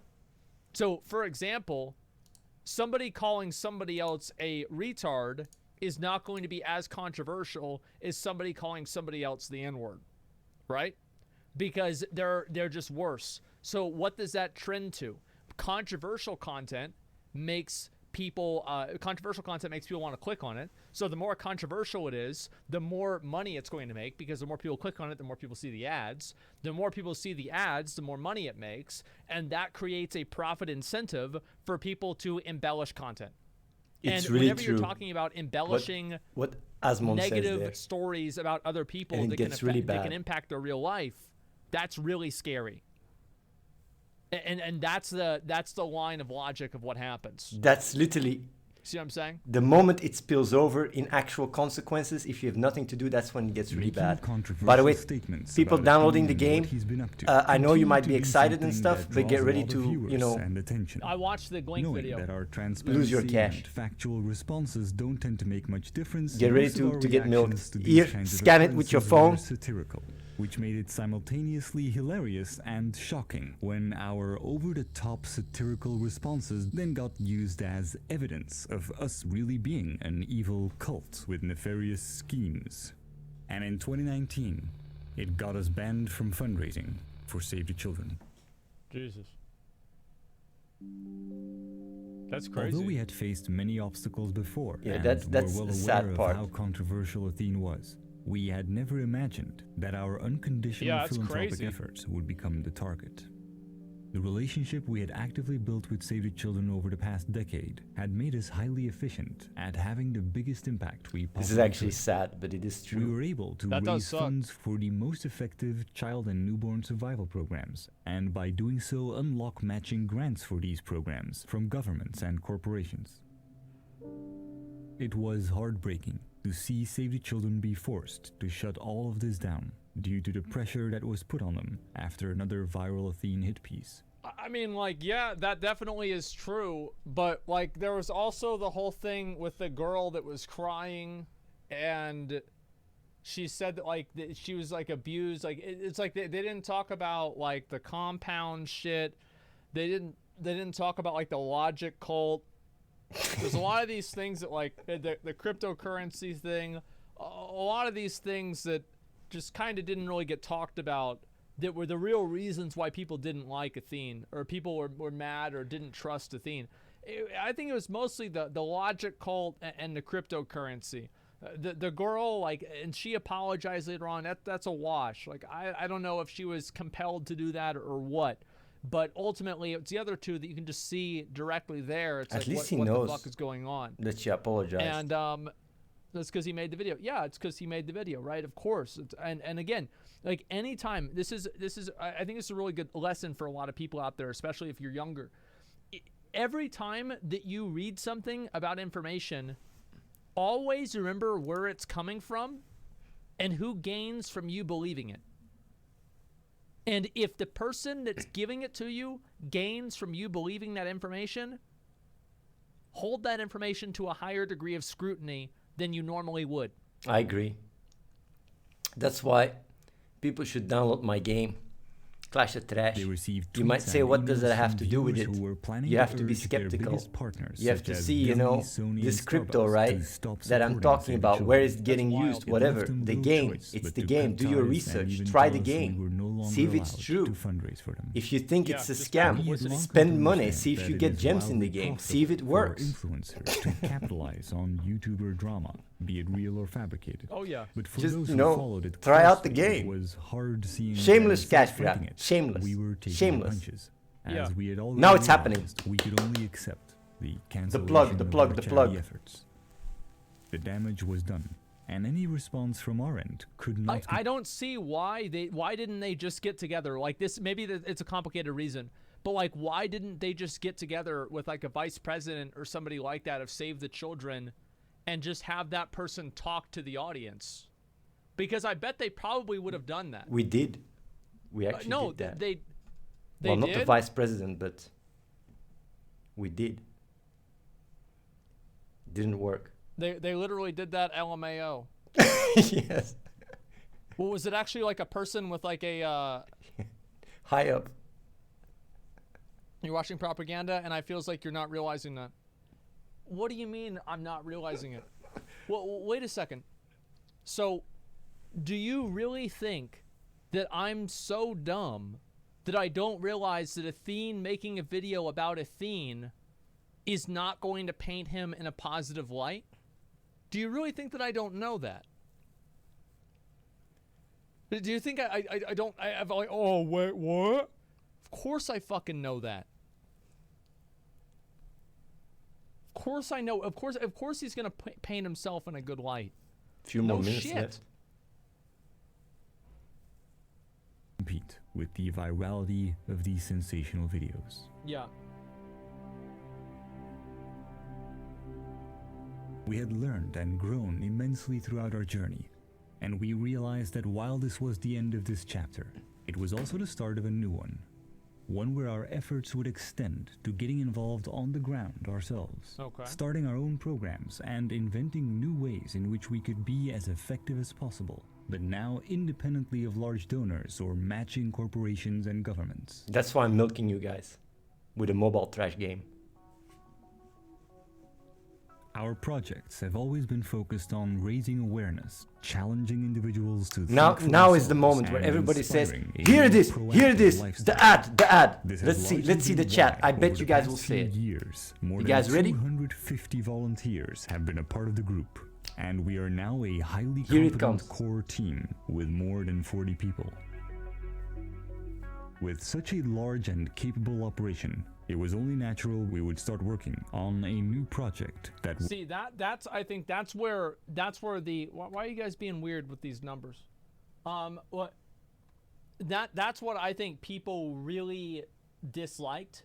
So, for example, somebody calling somebody else a retard is not going to be as controversial as somebody calling somebody else the N-word, right? Because they're just worse. So what does that trend to? Controversial content makes people want to click on it. So the more controversial it is, the more money it's going to make, because the more people click on it, the more people see the ads. The more people see the ads, the more money it makes, and that creates a profit incentive for people to embellish content. It's and really whenever true. You're talking about embellishing what Asmond negative stories about other people and that can impact their real life, that's really scary. And that's the line of logic of what happens. That's literally. See what I'm saying? The moment it spills over in actual consequences, if you have nothing to do, that's when it gets really bad. By the way, people downloading the game, I know you might be excited and stuff, but get ready to, I watched the Blink video. That our lose your cash. Factual responses don't tend to make much difference. Get ready to get milked. Here, scan it with your phone. Satirical, which made it simultaneously hilarious and shocking when our over-the-top satirical responses then got used as evidence of us really being an evil cult with nefarious schemes. And in 2019, it got us banned from fundraising for Save the Children. Jesus. That's crazy. Although we had faced many obstacles before, and that's were well the aware sad of part. how controversial Athene was, we had never imagined that our unconditional philanthropic efforts would become the target. The relationship we had actively built with Save the Children over the past decade had made us highly efficient at having the biggest impact we possibly could. This is actually sad, but it is true. We were able to raise funds for the most effective child and newborn survival programs, and by doing so unlock matching grants for these programs from governments and corporations. It was heartbreaking to see Save the Children be forced to shut all of this down due to the pressure that was put on them after another viral Athene hit piece. I mean, like, yeah, that definitely is true, but, like, there was also the whole thing with the girl that was crying, and she said that, like, she was, like, abused. Like, it's like they didn't talk about, like, the compound shit. They didn't talk about, like, the logic cult. There's a lot of these things that, like, the cryptocurrency thing, a lot of these things that just kind of didn't really get talked about that were the real reasons why people didn't like Athene, or people were mad or didn't trust Athene. I think it was mostly the logic cult and the cryptocurrency. The girl, like, and she apologized later on. That's a wash. Like, I don't know if she was compelled to do that or what. But ultimately, it's the other two that you can just see directly there. It's At like, least he what knows the fuck is going on? that she apologized. And that's because he made the video. Yeah, it's because he made the video, right? Of course. And again, like, anytime, this is I think this is a really good lesson for a lot of people out there, especially if you're younger. Every time that you read something about information, always remember where it's coming from and who gains from you believing it. And if the person that's giving it to you gains from you believing that information, hold that information to a higher degree of scrutiny than you normally would. I agree. That's why people should download my game, Clash of Trash. You might say, what does that have to do with it? You have to be skeptical. You have to see, you know, this crypto, right, that I'm talking about, where is it getting used, whatever. The game, it's the game. Do your research. Try the game. See if it's true. If you think it's a scam, spend money. See if you get gems in the game. See if it works. Influencers to capitalize on YouTuber drama, be it real or fabricated. Oh yeah. But for Just, those you who know, followed it try out the closely, game. It was hard seeing Shameless them cash grab. fighting it. Shameless. We were taking Shameless. punches. As Yeah. we had already Now it's happening. realized, we could only accept the cancellation plug, of the our plug. charity efforts. The damage was done, and any response from our end could not. I don't see why didn't they just get together like this? Maybe it's a complicated reason, but like, why didn't they just get together with like a vice president or somebody like that of Save the Children and just have that person talk to the audience? Because I bet they probably would have done that. We did. We actually no, did that. they well, not did? the vice president, but we did. Didn't work. They literally did that LMAO. Yes. Well, was it actually like a person with like a high up? You're watching propaganda, and I feels like you're not realizing that. What do you mean I'm not realizing it? Well, wait a second. So, do you really think that I'm so dumb that I don't realize that Athene making a video about Athene is not going to paint him in a positive light? Do you really think that I don't know that? Do you think I don't, I've like, oh, wait, what? Of course I fucking know that. Of course I know. Of course he's going to paint himself in a good light. Few more minutes left. Compete with the virality of these sensational videos. Yeah. We had learned and grown immensely throughout our journey, and we realized that while this was the end of this chapter, it was also the start of a new one. One where our efforts would extend to getting involved on the ground ourselves, starting our own programs and inventing new ways in which we could be as effective as possible, but now independently of large donors or matching corporations and governments. That's why I'm milking you guys with a mobile trash game. Our projects have always been focused on raising awareness, challenging individuals to now is the moment where everybody says, hear this, the ad. Let's see the chat. I bet you guys will say it. More you guys than ready? 250 volunteers have been a part of the group, and we are now a highly Here it competent comes. core team with more than 40 people. With such a large and capable operation, it was only natural we would start working on a new project that See, that's I think that's where the why are you guys being weird with these numbers? That's what I think people really disliked,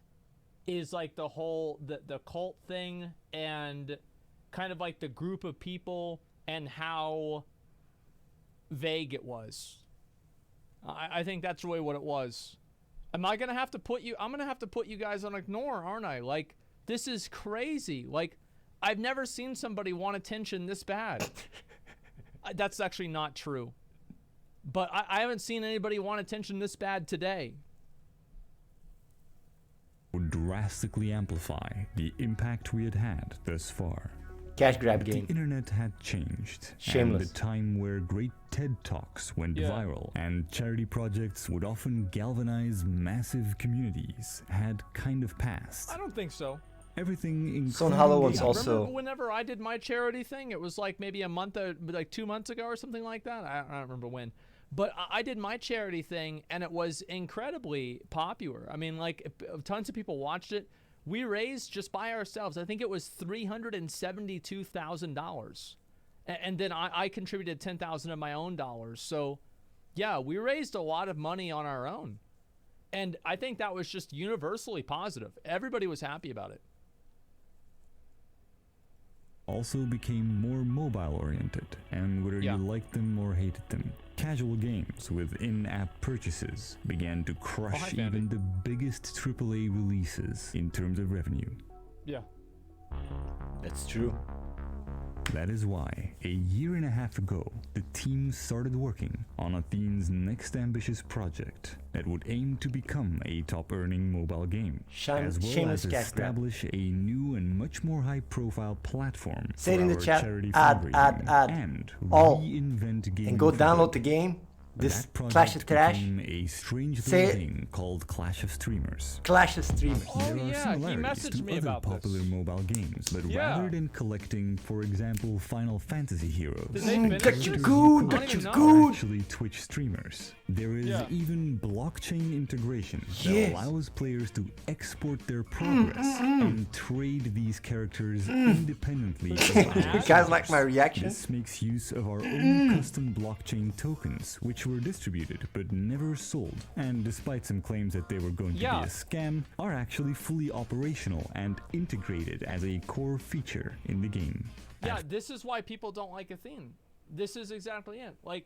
is like the whole the cult thing, and kind of like the group of people and how vague it was. I think that's really what it was. Am I gonna have to put you? I'm gonna have to put you guys on ignore, aren't I? Like, this is crazy. Like, I've never seen somebody want attention this bad. That's actually not true. But I haven't seen anybody want attention this bad today. Would drastically amplify the impact we had had thus far. Cash grab game. The internet had changed. Shameless. And the time where great TED Talks went viral and charity projects would often galvanize massive communities had kind of passed. I don't think so. Everything in Son Hollow one's also. Remember whenever I did my charity thing, it was like maybe like 2 months ago or something like that. I don't remember when. But I did my charity thing, and it was incredibly popular. I mean, like, tons of people watched it. We raised, just by ourselves, I think it was $372,000. And then I contributed $10,000 of my own dollars. So, yeah, we raised a lot of money on our own. And I think that was just universally positive. Everybody was happy about it. Also became more mobile oriented, and whether you liked them or hated them, casual games with in-app purchases began to crush even the biggest AAA releases in terms of revenue. Yeah. That's true. That is why, a year and a half ago, the team started working on Athene's next ambitious project that would aim to become a top-earning mobile game, as well as establish a new and much more high-profile platform Say it for in the our chat, charity add, fundraising and all, reinvent gaming and go for download good. the game. This That Clash of project Trash. became a strange Say little it. thing called Clash of Streamers. Clash of Streamers. There are he similarities messaged to me other about popular this. mobile games, but Yeah. rather than collecting, for example, Final Fantasy heroes, Did they finish characters this? you Got you are good. actually Twitch streamers. There is Yeah. even blockchain integration that Yes. allows players to export their progress and trade these characters independently. of You other guys like my players. reaction? This makes use of our own custom blockchain tokens, which were distributed but never sold, and despite some claims that they were going to be a scam, are actually fully operational and integrated as a core feature in the game. Yeah, this is why people don't like Athene. This is exactly it. Like,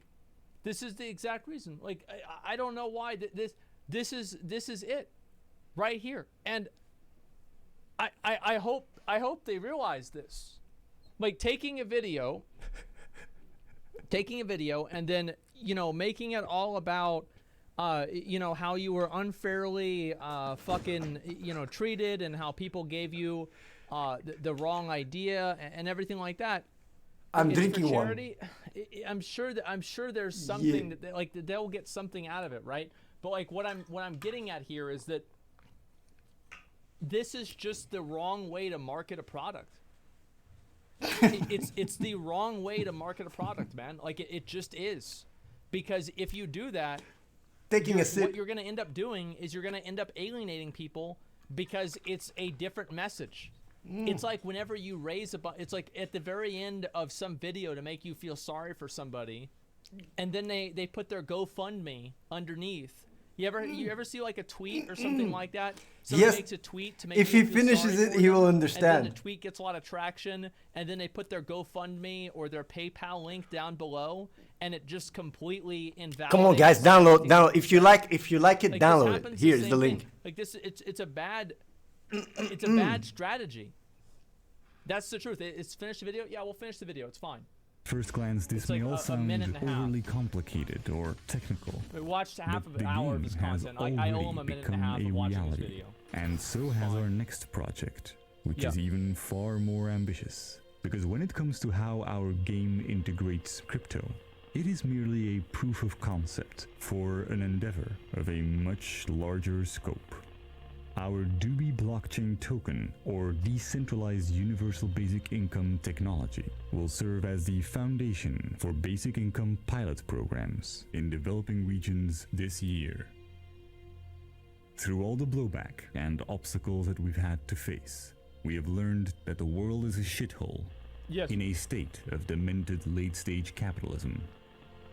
this is the exact reason. Like, I don't know why this is it, right here. And I hope they realize this. Like, taking a video and then, you know, making it all about, you know, how you were unfairly fucking, you know, treated, and how people gave you the wrong idea and everything like that. I'm It's drinking for one. charity. I'm sure that there's something that they'll get something out of it, right? But like what I'm getting at here is that this is just the wrong way to market a product. It's the wrong way to market a product, man. Like it just is, because if you do that, what you're going to end up doing is you're going to end up alienating people, because it's a different message. It's like whenever you raise it's like at the very end of some video to make you feel sorry for somebody, and then they put their GoFundMe underneath. You ever see like a tweet or something like that? Somebody makes a tweet to make if you he feel finishes sorry it, for he them, will and understand. then the tweet gets a lot of traction, and then they put their GoFundMe or their PayPal link down below, and it just completely invalidates. Come on, guys, download. If you like it, Like, download it. this Here's same the link. thing. Like this, it's a bad strategy. That's the truth. It's finished the video. Yeah, we'll finish the video. It's fine. First glance, this It's may like all a sound minute and a half. overly complicated or technical. We watched half but of an the hour of game his has content. I owe him a already minute and a become half a of watching his reality. video. And so has our next project, which is even far more ambitious. Because when it comes to how our game integrates crypto, it is merely a proof of concept for an endeavor of a much larger scope. Our Doobie blockchain token, or decentralized universal basic income technology, will serve as the foundation for basic income pilot programs in developing regions this year. Through all the blowback and obstacles that we've had to face, we have learned that the world is a shithole in a state of demented late-stage capitalism,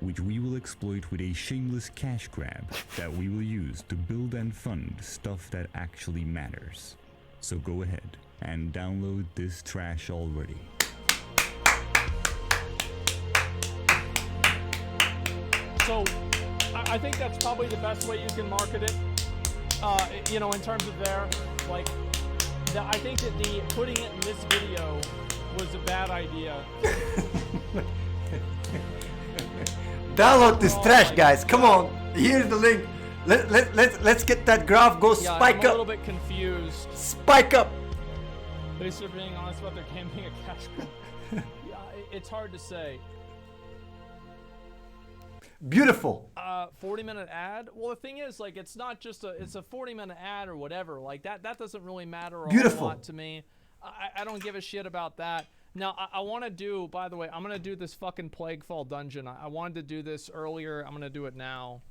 which we will exploit with a shameless cash grab that we will use to build and fund stuff that actually matters. So go ahead and download this trash already. So I think that's probably the best way you can market it. You know, in terms of like, I think that putting it in this video was a bad idea. Download this trash, guys. Come on. Here's the link. Let's get that graph. Go spike up. I'm a little bit confused. Spike up. At least they're being honest about their game being a cash grab. Yeah, it's hard to say. Beautiful. 40-minute ad. Well, the thing is, like, it's not just it's a 40-minute ad or whatever. Like that doesn't really matter a whole lot to me. I don't give a shit about that. Now, I want to do, by the way, I'm going to do this fucking Plaguefall dungeon. I wanted to do this earlier. I'm going to do it now.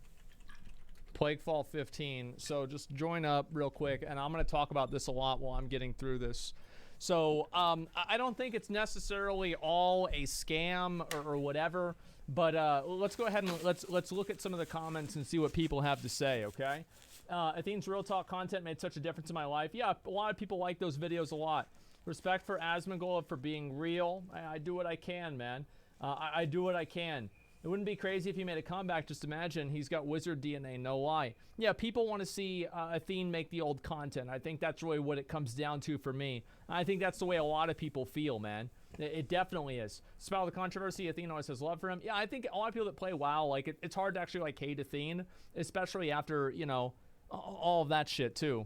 Plaguefall 15. So just join up real quick, and I'm going to talk about this a lot while I'm getting through this. So I don't think it's necessarily all a scam or whatever, but let's go ahead and let's look at some of the comments and see what people have to say, okay? Athene's Real Talk content made such a difference in my life. Yeah, a lot of people like those videos a lot. Respect for Asmongold for being real. I do what I can, man. I do what I can. It wouldn't be crazy if he made a comeback. Just imagine he's got wizard DNA, no lie. Yeah, people want to see Athene make the old content. I think that's really what it comes down to for me. I think that's the way a lot of people feel, man. It definitely is. Spell the controversy. Athene always has love for him. Yeah, I think a lot of people that play WoW, like it's hard to actually like hate Athene, especially after, you know, all of that shit too.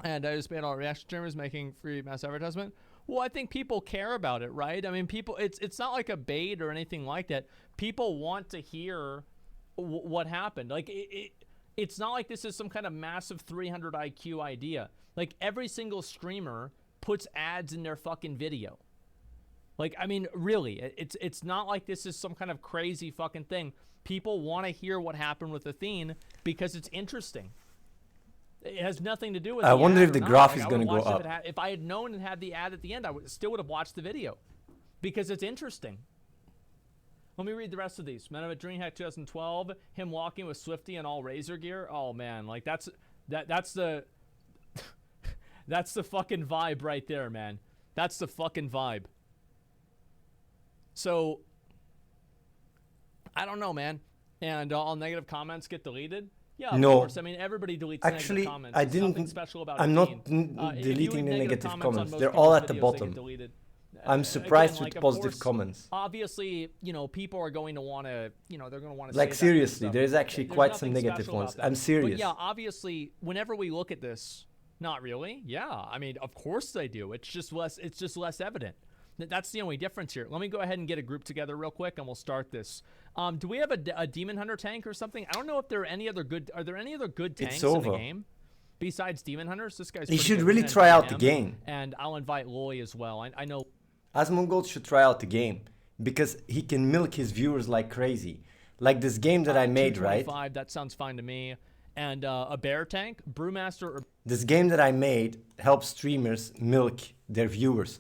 And I just banned all reaction streamers making free mass advertisement. Well, I think people care about it, right? I mean, people, it's not like a bait or anything like that. People want to hear what happened. Like, it's not like this is some kind of massive 300 IQ idea. Like, every single streamer puts ads in their fucking video. Like, I mean, really, it's not like this is some kind of crazy fucking thing. People want to hear what happened with Athene because it's interesting. It has nothing to do with. I wonder if the graph is going to go up. If I had known and had the ad at the end, I still would have watched the video because it's interesting. Let me read the rest of these. Men of a DreamHack 2012, him walking with Swifty and all Razor gear. Oh man, like that's the that's the fucking vibe right there, man. That's the fucking vibe. So I don't know, man. And all negative comments get deleted. Yeah, of course. I mean, everybody deletes negative comments. I didn't. Special about I'm not deleting the negative comments. They're all at the bottom. I'm surprised with positive comments. Obviously, you know, people are going to want to, you know, they're going to want to. Like seriously, there's actually quite some negative ones. I'm serious. But yeah, obviously, whenever we look at this, not really. Yeah, I mean, of course they do. It's just less. It's just less evident. That's the only difference here. Let me go ahead and get a group together real quick, and we'll start this. Do we have a Demon Hunter tank or something? I don't know if there are any other good. Are there any other good tanks in the game besides Demon Hunters? This guy's. You should really try out the game. And I'll invite Loy as well. I know. Asmongolds should try out the game because he can milk his viewers like crazy. Like this game that I made, right? That sounds fine to me. And a bear tank, Brewmaster. This game that I made helps streamers milk their viewers.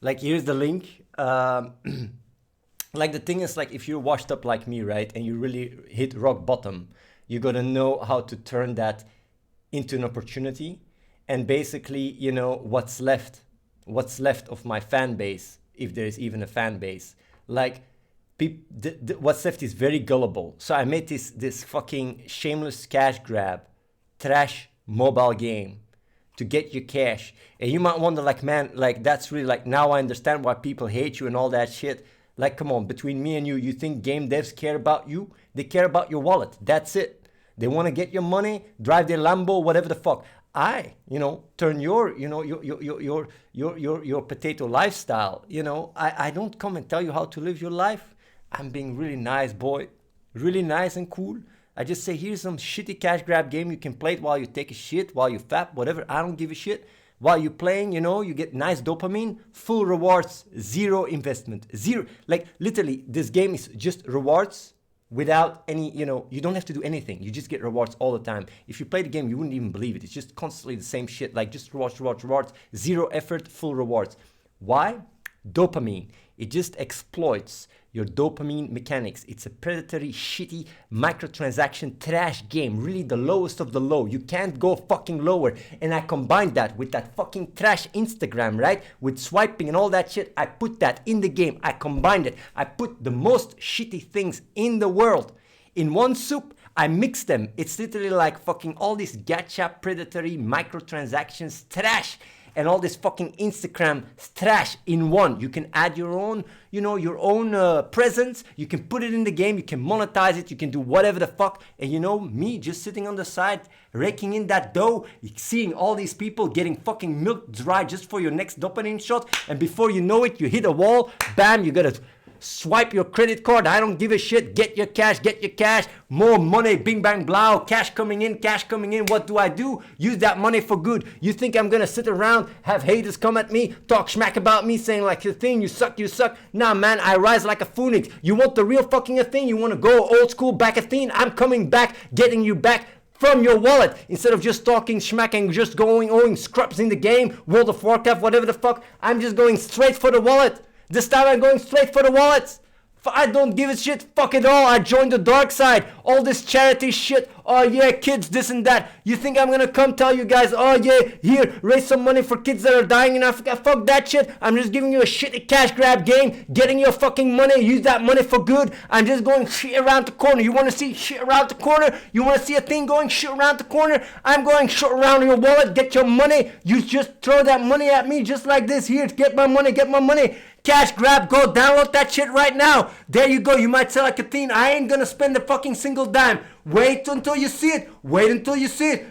Like, here's the link. Like, the thing is, like, if you're washed up like me, right, and you really hit rock bottom, you gotta know how to turn that into an opportunity. And basically, you know, what's left of my fan base, if there is even a fan base. Like, what's left is very gullible. So I made this fucking shameless cash grab, trash mobile game to get your cash. And you might wonder, like, man, like, that's really, like, now I understand why people hate you and all that shit. Like, come on, between me and you think game devs care about you? They care about your wallet. That's it. They want to get your money, drive their Lambo, whatever the fuck. You know, turn your, you know, your potato lifestyle. You know, I don't come and tell you how to live your life. I'm being really nice, boy. Really nice and cool. I just say, here's some shitty cash grab game. You can play it while you take a shit, while you fap, whatever. I don't give a shit. While you're playing, you know, you get nice dopamine, full rewards, zero investment, zero. Like, literally, this game is just rewards without any, you know, you don't have to do anything. You just get rewards all the time. If you play the game, you wouldn't even believe it. It's just constantly the same shit. Like, just rewards, zero effort, full rewards. Why? dopamine. It just exploits your dopamine mechanics. It's a predatory, shitty, microtransaction trash game. Really the lowest of the low. You can't go fucking lower. And I combined that with that fucking trash Instagram, right? With swiping and all that shit. I put that in the game. I combined it. I put the most shitty things in the world in one soup. I mix them. It's literally like fucking all these gacha, predatory, microtransactions, trash. And all this fucking Instagram trash in one. You can add your own, your own presence. You can put it in the game. You can monetize it. You can do whatever the fuck. And me just sitting on the side, raking in that dough, seeing all these people getting fucking milked dry just for your next dopamine shot. And before you know it, you hit a wall. Bam, you gotta swipe your credit card. I don't give a shit. Get your cash. More money. Bing, bang, blow. Cash coming in. What do? Use that money for good. You think I'm gonna sit around, have haters come at me, talk smack about me, saying like, Athene, you suck. Nah, man, I rise like a phoenix. You want the real fucking Athene? You want to go old school back Athene? I'm coming back, getting you back from your wallet. Instead of just talking smack and just owing scraps in the game, World of Warcraft, whatever the fuck, I'm just going straight for the wallet. This time I'm going straight for the wallets. I don't give a shit. Fuck it all. I joined the dark side. All this charity shit. Oh yeah, kids, this and that. You think I'm gonna come tell you guys, oh yeah, here, raise some money for kids that are dying in Africa? Fuck that shit. I'm just giving you a shitty cash grab game. Getting your fucking money. Use that money for good. I'm just going shit around the corner. You wanna see shit around the corner? You wanna see a thing going shit around the corner? I'm going shit around your wallet. Get your money. You just throw that money at me just like this. Here, get my money. Cash grab, go download that shit right now. There you go. You might say like Athene, I ain't gonna spend a fucking single dime. Wait until you see it.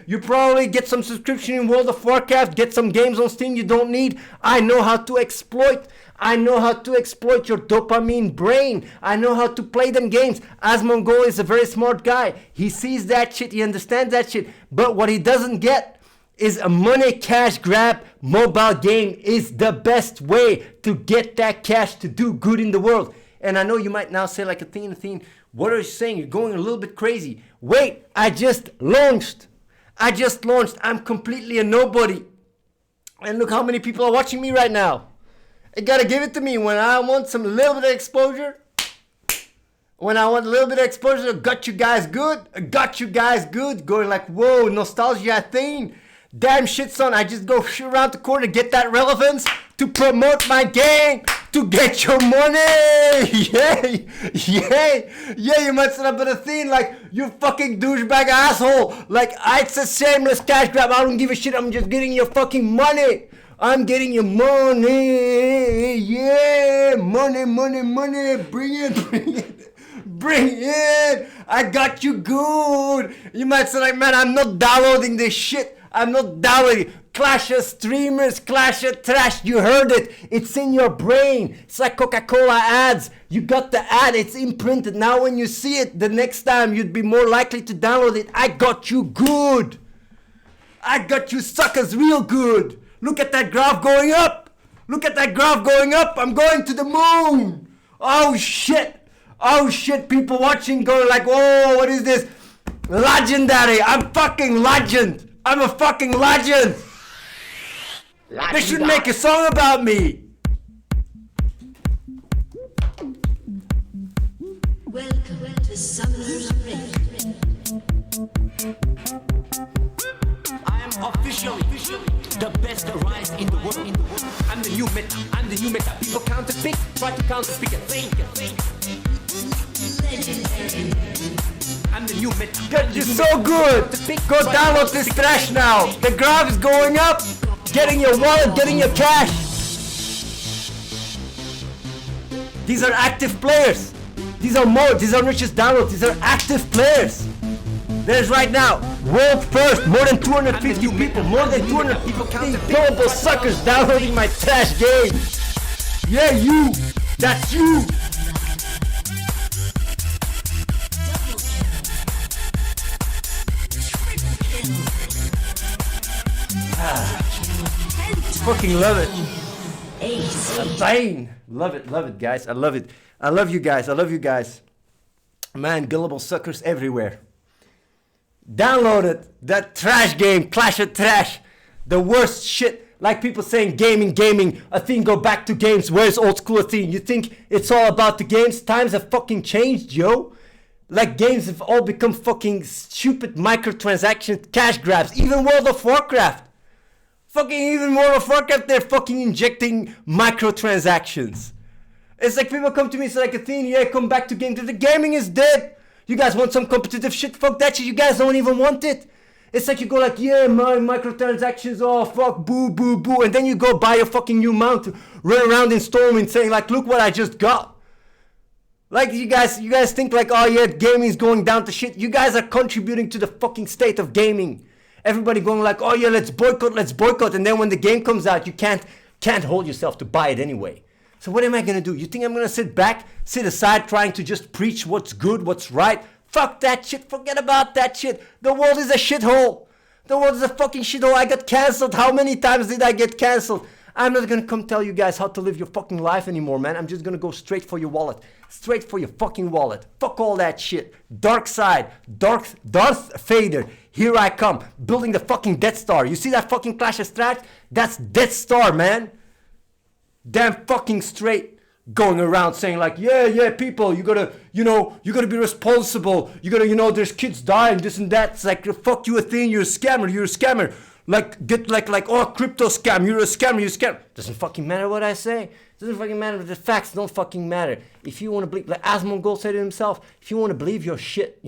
You probably get some subscription in World of Warcraft, get some games on Steam you don't need. I know how to exploit your dopamine brain. I know how to play them games. Asmongolds is a very smart guy. He sees that shit, he understands that shit. But what he doesn't get is a money cash grab mobile game is the best way to get that cash to do good in the world. And I know you might now say like Athene, what are you saying? You're going a little bit crazy. Wait, I just launched. I'm completely a nobody. And look how many people are watching me right now. You gotta give it to me when I want some little bit of exposure. I got you guys good. Going like, whoa, nostalgia Athene. Damn shit, son, I just go shit around the corner, get that relevance to promote my game, to get your money. Yeah, you might set up an Athene like, you fucking douchebag asshole. Like, it's a shameless cash grab. I don't give a shit. I'm just getting your fucking money. I'm getting your money. Yeah, money. Bring it. I got you good. You might say like, man, I'm not downloading this shit. I'm not downloading. Clash of streamers, clash of trash. You heard it. It's in your brain. It's like Coca-Cola ads. You got the ad. It's imprinted. Now when you see it, the next time you'd be more likely to download it. I got you good. I got you suckers real good. Look at that graph going up. I'm going to the moon. Oh shit. People watching going like, whoa, what is this? Legendary. I'm fucking legend. I'm a fucking legend. They should make a song about me. Welcome to Summer's Rain. I am officially the best rise in the world. I'm the new meta. People counterfeit, try to counterfeit a thing. I'm the new meta. You're so good. Go download this trash now. The graph is going up. Getting your wallet, getting your cash. These are active players. These are not just downloads. These are active players. There's right now, world first, more than 250 people, more than 250 global suckers downloading my trash game. Yeah, you. That's you. Fucking love it. Athene. Love it, guys. I love it. I love you guys. Man, gullible suckers everywhere. Download it. That trash game, Clash of Trash. The worst shit. Like people saying gaming, Athene go back to games. Where's old school Athene? You think it's all about the games? Times have fucking changed, yo. Like games have all become fucking stupid microtransaction cash grabs. Even World of Warcraft. Even World of Warcraft, they're fucking injecting microtransactions. It's like people come to me and say like, Athene, yeah, come back to games. The gaming is dead. You guys want some competitive shit? Fuck that shit. You guys don't even want it. It's like you go like, yeah, my microtransactions, oh fuck, boo, boo, boo. And then you go buy a fucking new mount, run around in Stormwind saying like, look what I just got. Like you guys think like, oh yeah, gaming's going down to shit. You guys are contributing to the fucking state of gaming. Everybody going like, oh yeah, let's boycott. And then when the game comes out, you can't hold yourself to buy it anyway. So what am I going to do? You think I'm going to sit aside trying to just preach what's good, what's right? Fuck that shit. Forget about that shit. The world is a shithole. The world is a fucking shithole. I got cancelled. How many times did I get cancelled? I'm not going to come tell you guys how to live your fucking life anymore, man. I'm just going to go straight for your wallet. Straight for your fucking wallet. Fuck all that shit. Dark side. Darth Vader. Here I come. Building the fucking Death Star. You see that fucking Clash of Strats? That's Death Star, man. Damn fucking straight. Going around saying like, yeah, people, you gotta be responsible. You gotta, there's kids dying, this and that. It's like, fuck you, Athene, you're a scammer. Like, get like, oh, crypto scam, you're a scammer. Doesn't fucking matter what I say. Doesn't fucking matter. The facts don't fucking matter. If you want to believe, like Asmongolds said it himself, if you want to believe your shit,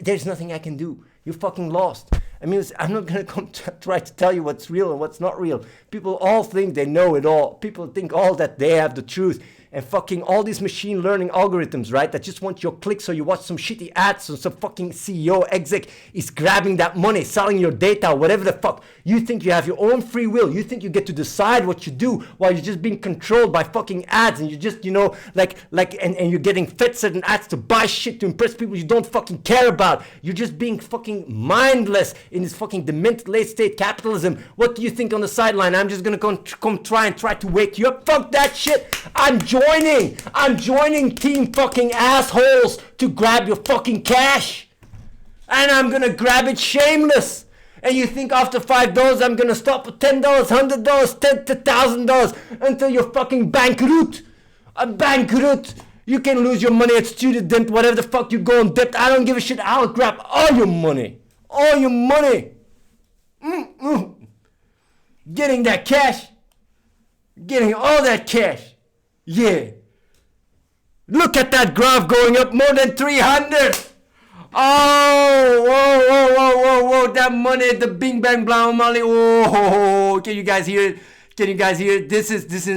there's nothing I can do. You're fucking lost. I mean, I'm not going to come try to tell you what's real and what's not real. People all think they know it all. People think all that they have the truth. And fucking all these machine learning algorithms, right? That just want your clicks so you watch some shitty ads so some fucking CEO exec is grabbing that money, selling your data, whatever the fuck. You think you have your own free will. You think you get to decide what you do while you're just being controlled by fucking ads and you just, and you're getting fed certain ads to buy shit to impress people you don't fucking care about. You're just being fucking mindless in this fucking demented late state capitalism. What do you think on the sideline? I'm just gonna come try to wake you up. Fuck that shit. I'm joining team fucking assholes to grab your fucking cash. And I'm gonna grab it shameless. And you think after $5 I'm gonna stop at $10, $100, $10,000 until you're fucking bankrupt. A bankrupt. You can lose your money at student debt, whatever the fuck you go in debt. I don't give a shit. I'll grab all your money. All your money. Getting that cash. Getting all that cash. Yeah. Look at that graph going up more than 300. Oh, whoa. That money, the bing bang blah money. Oh, can you guys hear it? This is,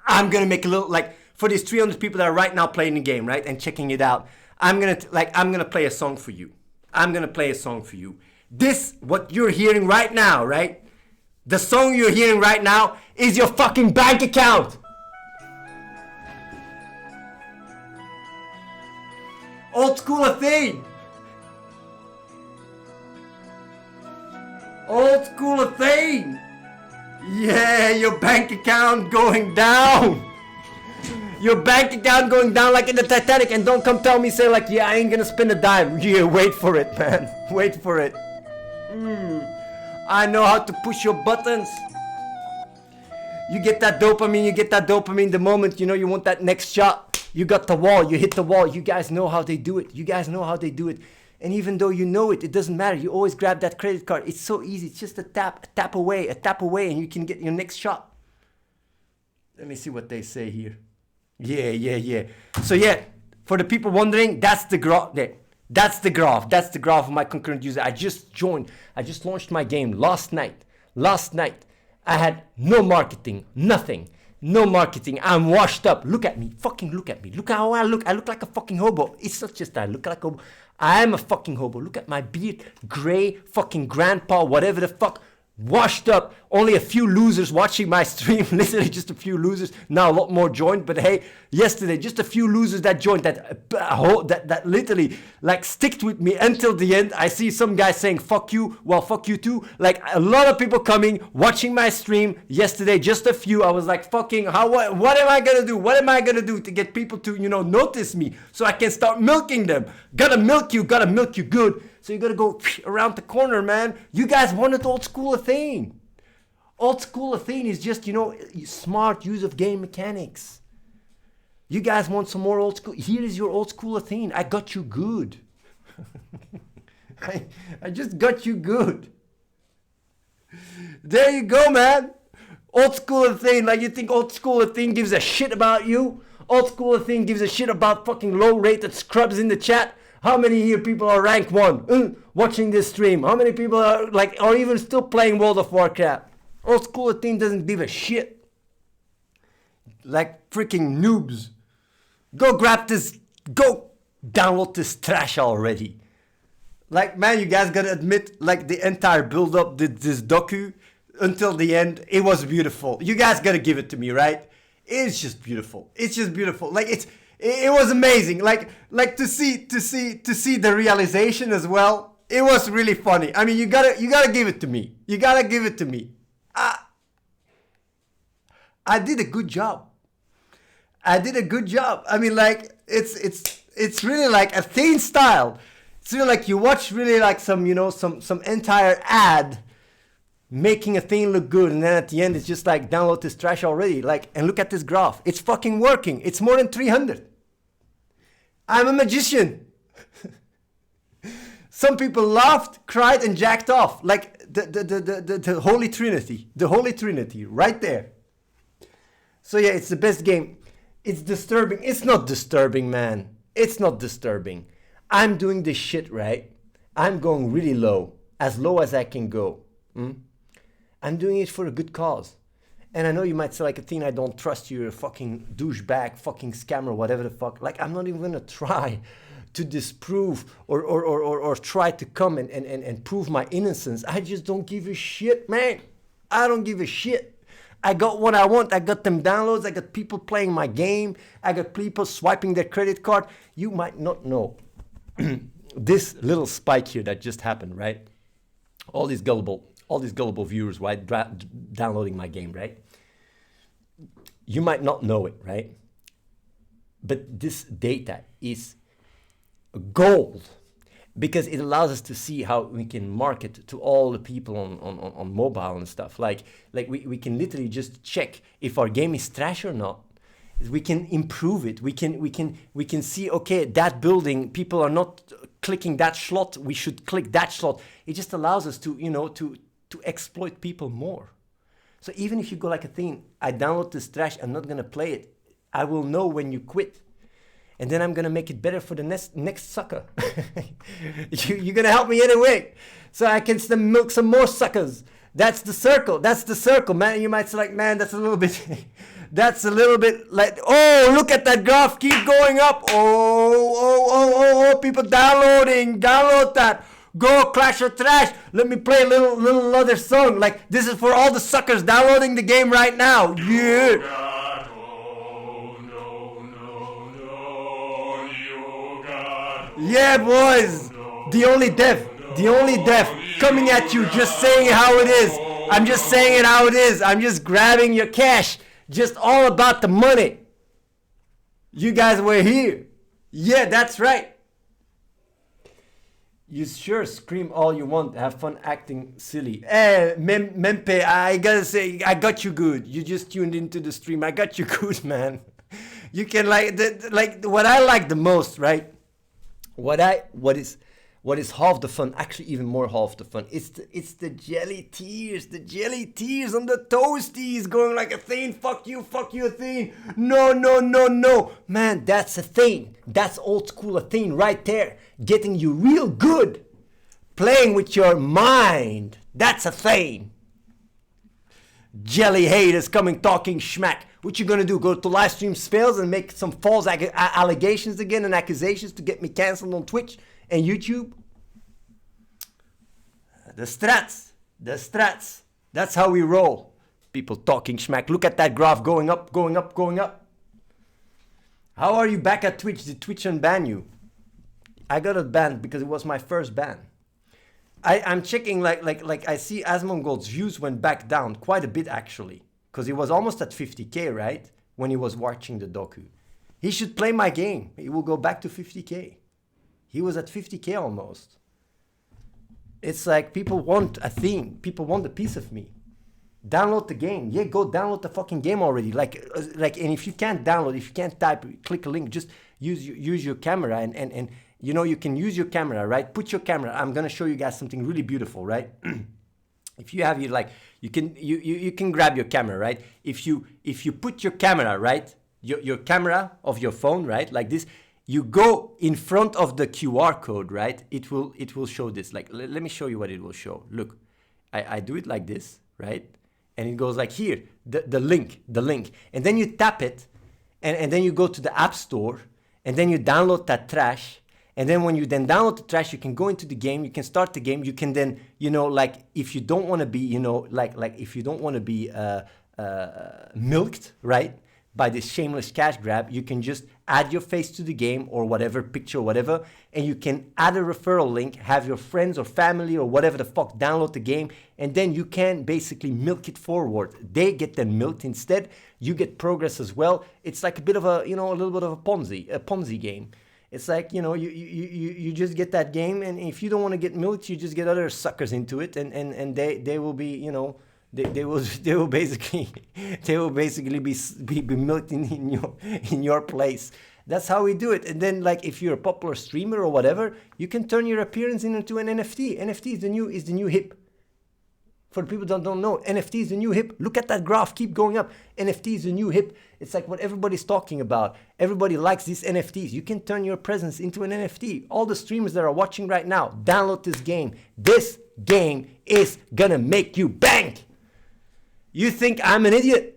I'm going to make a little, like, for these 300 people that are right now playing the game, right, and checking it out, I'm going to play a song for you. This, what you're hearing right now, right? The song you're hearing right now is your fucking bank account. Old school Athene. Old school Athene. Yeah, your bank account going down. Your bank account going down like in the Titanic. And don't come tell me, say like, yeah, I ain't gonna spend a dime. Yeah, wait for it, man. Wait for it. I know how to push your buttons. You get that dopamine the moment, you want that next shot. You got the wall, you hit the wall. You guys know how they do it. And even though you know it, it doesn't matter. You always grab that credit card. It's so easy. It's just a tap away, and you can get your next shot. Let me see what they say here. Yeah. So yeah, for the people wondering, that's the graph. That's the graph of my concurrent user. I just launched my game last night. I had no marketing, nothing. No marketing. I'm washed up. Look at me. Fucking look at me. Look how I look. I look like a fucking hobo. It's not just that I look like a hobo. I am a fucking hobo. Look at my beard. Gray. Fucking grandpa. Whatever the fuck. Washed up. Only a few losers watching my stream. Literally just a few losers. Now a lot more joined. But hey, yesterday just a few losers that joined. That literally like sticked with me until the end. I see some guys saying fuck you. Well, fuck you too. Like a lot of people coming, watching my stream yesterday. Just a few. I was like fucking what am I gonna do? What am I gonna do to get people to notice me so I can start milking them? Gotta milk you good. So you gotta go around the corner, man. You guys wanted old school Athene. Old school Athene is just, smart use of game mechanics. You guys want some more old school? Here is your old school Athene. I got you good. I just got you good. There you go, man. Old school Athene. Like, you think old school Athene gives a shit about you? Old school Athene gives a shit about fucking low-rated scrubs in the chat? How many here people are rank 1 watching this stream? How many people are even still playing World of Warcraft? Old school Athene doesn't give a shit. Like freaking noobs. Go grab this. Go download this trash already. Like, man, you guys gotta admit, like, the entire build-up, this docu, until the end, it was beautiful. You guys gotta give it to me, right? It's just beautiful. It's just beautiful. Like, it was amazing. Like to see the realization as well. It was really funny. I mean, you gotta give it to me. You gotta give it to me. I did a good job. I mean, like, it's really like Athene style. It's really like you watch really like some entire ad making Athene look good, and then at the end it's just like, download this trash already. Like, and look at this graph. It's fucking working. It's more than 300. I'm a magician. Some people laughed, cried, and jacked off. Like the Holy Trinity. The Holy Trinity, right there. So yeah, it's the best game. It's disturbing. It's not disturbing, man. It's not disturbing. I'm doing this shit, right? I'm going really low as I can go. I'm doing it for a good cause. And I know you might say, like, Athene, I don't trust you, you're a fucking douchebag, fucking scammer, whatever the fuck. Like, I'm not even gonna try to disprove or try to come and prove my innocence. I just don't give a shit, man. I don't give a shit. I got what I want. I got them downloads. I got people playing my game. I got people swiping their credit card. You might not know this little spike here that just happened, right? All these gullible viewers, right, downloading my game, right? You might not know it, right? But this data is gold, because it allows us to see how we can market to all the people on mobile and stuff. Like we can literally just check if our game is trash or not. We can improve it. We can see, okay, that building, people are not clicking that slot. We should click that slot. It just allows us to exploit people more. So even if you go like Athene, I download this trash, I'm not gonna play it. I will know when you quit. And then I'm gonna make it better for the next sucker. You're gonna help me anyway, so I can still milk some more suckers. That's the circle. That's the circle, man. You might say, like, man, that's a little bit like, oh, look at that graph, keep going up. Oh, people downloading, download that. Go Clash or Trash. Let me play a little other song. Like, this is for all the suckers downloading the game right now. Yeah. Yeah, boys. The only deaf coming at you, just saying it how it is. I'm just saying it how it is. I'm just grabbing your cash. Just all about the money. You guys were here. Yeah, that's right. You sure scream all you want. Have fun acting silly. Mempe, I gotta say, I got you good. You just tuned into the stream. I got you good, man. You can like what I like the most, right? What is half the fun, actually even more half the fun, it's the jelly tears on the toasties, going like Athene, fuck you Athene, no, man, that's Athene, that's old school Athene right there, getting you real good, playing with your mind, that's Athene. Jelly haters coming talking schmack. What you gonna do? Go to live stream spells and make some false allegations again and accusations to get me cancelled on Twitch and YouTube? The strats. That's how we roll. People talking schmack. Look at that graph going up. How are you back at Twitch? Did Twitch unban you? I got it banned because it was my first ban. I'm checking like I see Asmongolds views went back down quite a bit actually, because he was almost at 50k, right? When he was watching the docu. He should play my game. He will go back to 50k. He was at 50k almost. It's like people want Athene. People want a piece of me. Download the game. Yeah, go download the fucking game already. Like, and if you can't download, if you can't type, click a link, just use your camera and you know, you can use your camera, right? Put your camera. I'm gonna show you guys something really beautiful, right? If you have your, like, you can grab your camera, right? If you put your camera, right, your camera of your phone, right, like this, you go in front of the QR code, right? It will show this. Like, let me show you what it will show. Look, I do it like this, right? And it goes like here, the link, and then you tap it, and then you go to the App Store, and then you download that trash. And then when you then download the trash, you can go into the game, you can start the game, you can then, you know, like, if you don't want to be, you know, like if you don't want to be milked, right, by this shameless cash grab, you can just add your face to the game or whatever, picture or whatever, and you can add a referral link, have your friends or family or whatever the fuck download the game, and then you can basically milk it forward. They get then milked instead, you get progress as well. It's like a bit of a, you know, a little bit of a Ponzi game. It's like, you know, you just get that game, and if you don't want to get milked, you just get other suckers into it, and they will be, you know, they will basically be milked in your place. That's how we do it. And then, like, if you're a popular streamer or whatever, you can turn your appearance into an NFT. NFT is the new hip. For the people that don't know, NFT is the new hip. Look at that graph, keep going up. NFT is the new hip. It's like what everybody's talking about. Everybody likes these NFTs. You can turn your presence into an NFT. All the streamers that are watching right now, download this game. This game is gonna make you bank. You think I'm an idiot?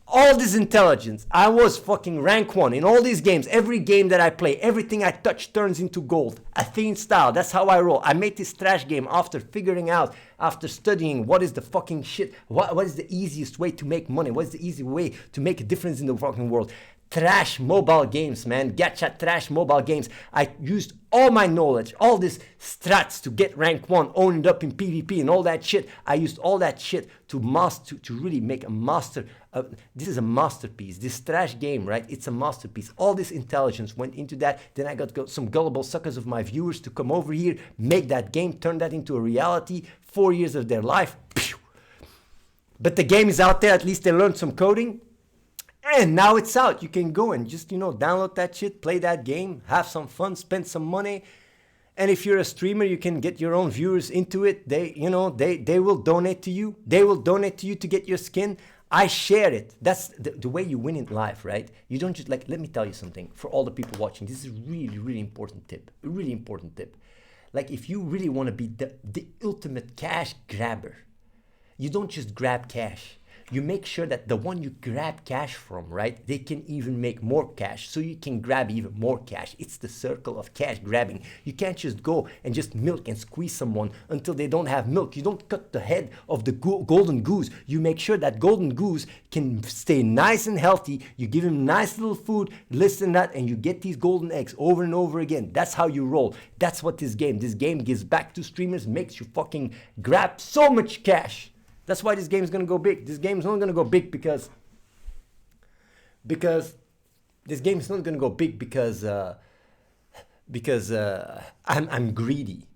All this intelligence. I was fucking rank 1 in all these games. Every game that I play, everything I touch turns into gold. Athene style. That's how I roll. I made this trash game after figuring out, after studying what is the fucking shit. What is the easiest way to make money? What is the easy way to make a difference in the fucking world? Trash mobile games, man. Gacha trash mobile games. I used all my knowledge, all these strats to get rank 1, own it up in PvP and all that shit. I used all that shit to really make a master. This is a masterpiece. This trash game, right? It's a masterpiece. All this intelligence went into that. Then I got some gullible suckers of my viewers to come over here, make that game, turn that into a reality. 4 years of their life. Pew! But the game is out there. At least they learned some coding. And now it's out. You can go and just, you know, download that shit, play that game, have some fun, spend some money. And if you're a streamer, you can get your own viewers into it. They will donate to you. They will donate to you to get your skin. I share it. That's the way you win in life, right? You don't just, like, let me tell you something for all the people watching. This is a really, really important tip. A really important tip. Like, if you really want to be the ultimate cash grabber, you don't just grab cash. You make sure that the one you grab cash from, right, they can even make more cash, so you can grab even more cash. It's the circle of cash grabbing. You can't just go and just milk and squeeze someone until they don't have milk. You don't cut the head of the golden goose. You make sure that golden goose can stay nice and healthy. You give him nice little food, listen that, and you get these golden eggs over and over again. That's how you roll. That's what this game gives back to streamers, makes you fucking grab so much cash. That's why this game is going to go big. This game is not going to go big because this game is not going to go big because I'm greedy.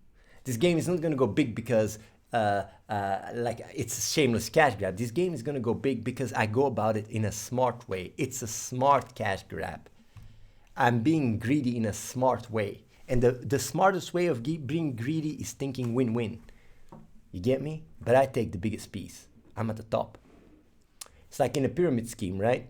This game is not going to go big because like it's a shameless cash grab. This game is going to go big because I go about it in a smart way. It's a smart cash grab. I'm being greedy in a smart way. And the smartest way of being greedy is thinking win-win. You get me? But I take the biggest piece. I'm at the top. It's like in a pyramid scheme, right?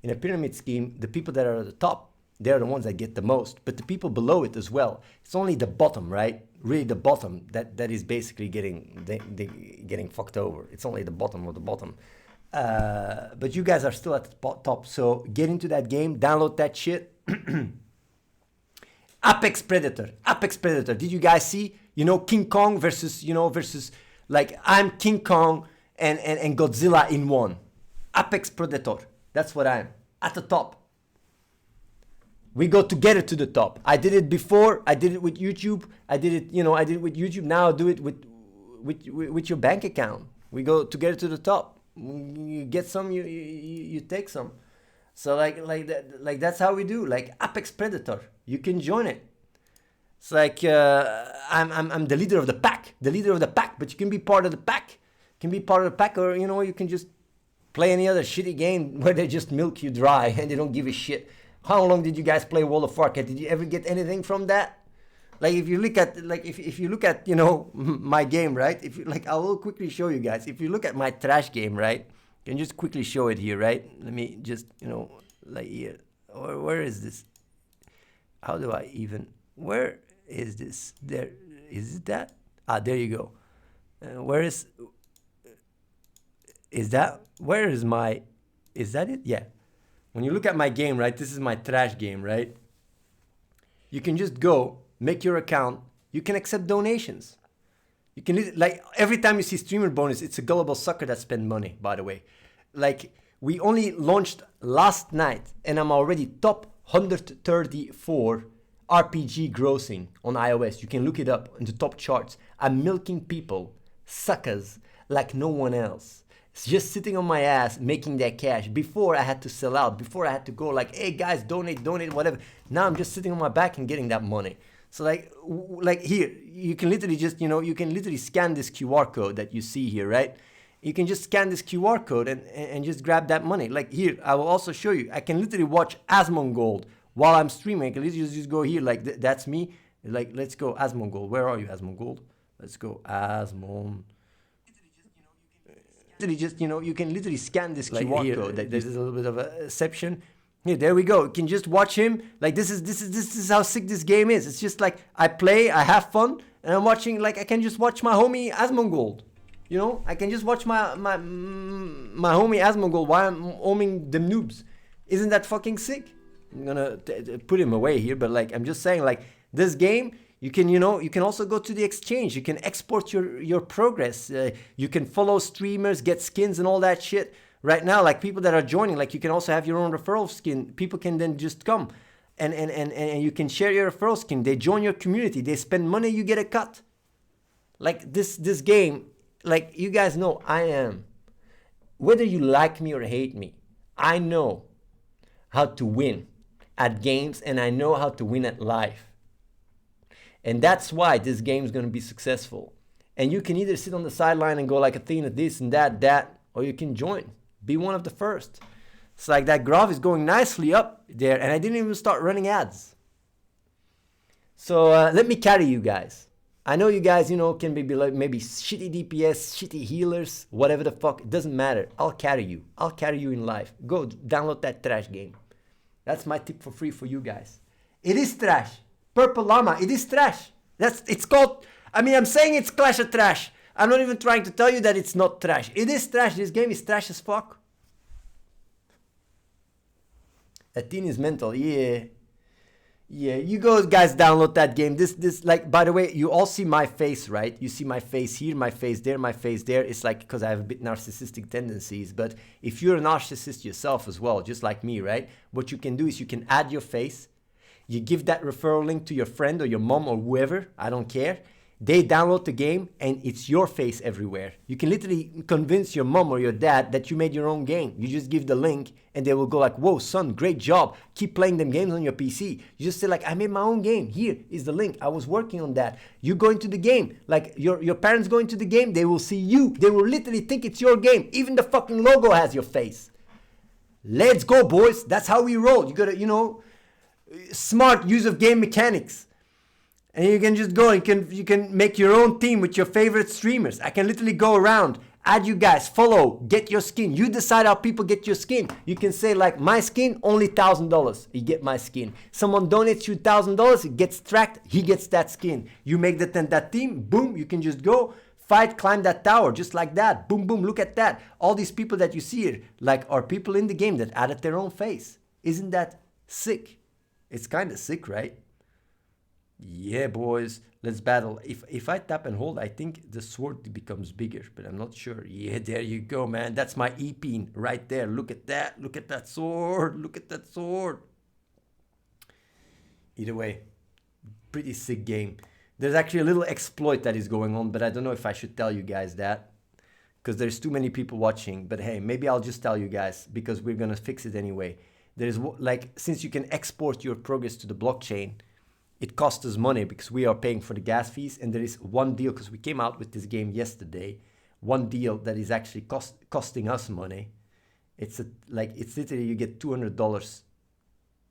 In a pyramid scheme, the people that are at the top, they're the ones that get the most. But the people below it as well. It's only the bottom, right? Really the bottom that is basically getting fucked over. It's only the bottom of the bottom. But you guys are still at the top. So get into that game. Download that shit. Apex Predator. Did you guys see? You know, King Kong versus like I'm King Kong and Godzilla in one. Apex Predator. That's what I am. At the top. We go together to the top. I did it before. I did it with YouTube. I did it with YouTube. Now I'll do it with your bank account. We go together to the top. You get some, you take some. So like that's how we do. Like Apex Predator. You can join it. It's like I'm the leader of the pack, but you can be part of the pack. can be part of the pack, or, you know, you can just play any other shitty game where they just milk you dry and they don't give a shit. How long did you guys play World of Warcraft? Did you ever get anything from that? Like, if you look at, like, if you look at, you know, my game, right? If you, like, I will quickly show you guys. If you look at my trash game, right? Can just quickly show it here, right? Let me just, you know, like here. Or where is this? How do I even? Where is this? There is it that? Ah, there you go. Where is that? Where is my? Is that it? Yeah. When you look at my game, right? This is my trash game, right? You can just go make your account. You can accept donations. You can, like, every time you see streamer bonus, it's a gullible sucker that spend money, by the way. Like, we only launched last night and I'm already top 134 RPG grossing on iOS. You can look it up in the top charts. I'm milking people, suckers, like no one else. It's just sitting on my ass, making that cash. Before I had to sell out, before I had to go like, hey guys, donate, whatever. Now I'm just sitting on my back and getting that money. So like here, you can literally just, you know, you can literally scan this QR code that you see here, right? You can just scan this QR code and just grab that money. Like here, I will also show you. I can literally watch Asmongold while I'm streaming. I can literally just go here, like that's me. Like, let's go Asmongold. Where are you, Asmongold? Let's go Asmon. Literally just, you know, you can literally scan this like QR code. There's a little bit of a exception. Here, there we go. You can just watch him. Like, this is how sick this game is. It's just like I play, I have fun, and I'm watching. Like, I can just watch my homie Asmongold. You know, I can just watch my homie Asmongold while I'm homing them noobs. Isn't that fucking sick? I'm gonna put him away here, but like, I'm just saying, like, this game, you can, you know, you can also go to the exchange. You can export your progress. You can follow streamers, get skins and all that shit. Right now, like, people that are joining, like, you can also have your own referral skin. People can then just come and you can share your referral skin. They join your community. They spend money, you get a cut. Like, this game, like, you guys know, I am, whether you like me or hate me, I know how to win at games and I know how to win at life. And that's why this game is going to be successful. And you can either sit on the sideline and go like Athene, this and that, or you can join. Be one of the first. It's like that graph is going nicely up there, and I didn't even start running ads. So let me carry you guys. I know you guys, you know, can be like maybe shitty DPS, shitty healers, whatever the fuck. It doesn't matter. I'll carry you. I'll carry you in life. Go download that trash game. That's my tip for free for you guys. It is trash. Purple Llama, it is trash. It's called, I mean, I'm saying it's Clash of Trash. I'm not even trying to tell you that it's not trash. It is trash. This game is trash as fuck. Athene is mental. Yeah. Yeah, you guys download that game. This like, by the way, you all see my face, right? You see my face here, my face there, my face there. It's like, because I have a bit narcissistic tendencies. But if you're a narcissist yourself as well, just like me, right? What you can do is you can add your face. You give that referral link to your friend or your mom or whoever. I don't care. They download the game and it's your face everywhere. You can literally convince your mom or your dad that you made your own game. You just give the link and they will go like, whoa, son, great job. Keep playing them games on your PC. You just say like, I made my own game. Here is the link. I was working on that. You go into the game. Like your parents go into the game. They will see you. They will literally think it's your game. Even the fucking logo has your face. Let's go, boys. That's how we roll. You gotta, you know, smart use of game mechanics. And you can just go, you can make your own team with your favorite streamers. I can literally go around, add you guys, follow, get your skin. You decide how people get your skin. You can say like, my skin, only $1,000. You get my skin. Someone donates you $1,000, it gets tracked, he gets that skin. You make that team, boom, you can just go, fight, climb that tower, just like that. Boom, boom, look at that. All these people that you see here, like, are people in the game that added their own face. Isn't that sick? It's kind of sick, right? Yeah, boys, let's battle. If I tap and hold, I think the sword becomes bigger, but I'm not sure. Yeah, there you go, man. That's my E-pin right there. Look at that. Look at that sword. Look at that sword. Either way, pretty sick game. There's actually a little exploit that is going on, but I don't know if I should tell you guys that because there's too many people watching. But hey, maybe I'll just tell you guys because we're going to fix it anyway. There's like, since you can export your progress to the blockchain, it costs us money because we are paying for the gas fees. And there is one deal, because we came out with this game yesterday, one deal that is actually costing us money. It's literally you get $200.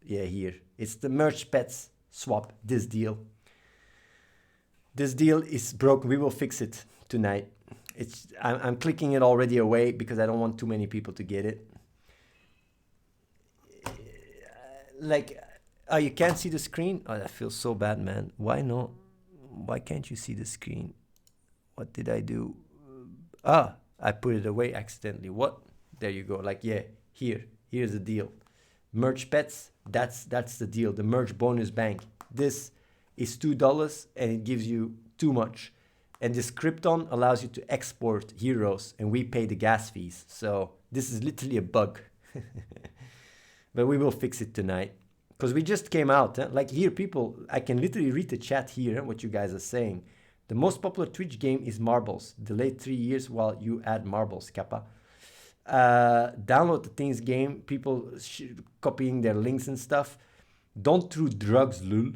Yeah, here. It's the merch pets swap, this deal. This deal is broken. We will fix it tonight. I'm clicking it already away because I don't want too many people to get it. You can't see the screen? Oh, that feels so bad, man. Why not? Why can't you see the screen? What did I do? I put it away accidentally. What? There you go. Here's the deal. Merch pets, that's the deal. The merch bonus bank. This is $2 and it gives you too much. And this Krypton allows you to export heroes and we pay the gas fees. So this is literally a bug. But we will fix it tonight. Because we just came out. Here, people, I can literally read the chat here, what you guys are saying. The most popular Twitch game is Marbles. Delayed 3 years while you add Marbles, Kappa. Download the things game. People copying their links and stuff. Don't do drugs, lul.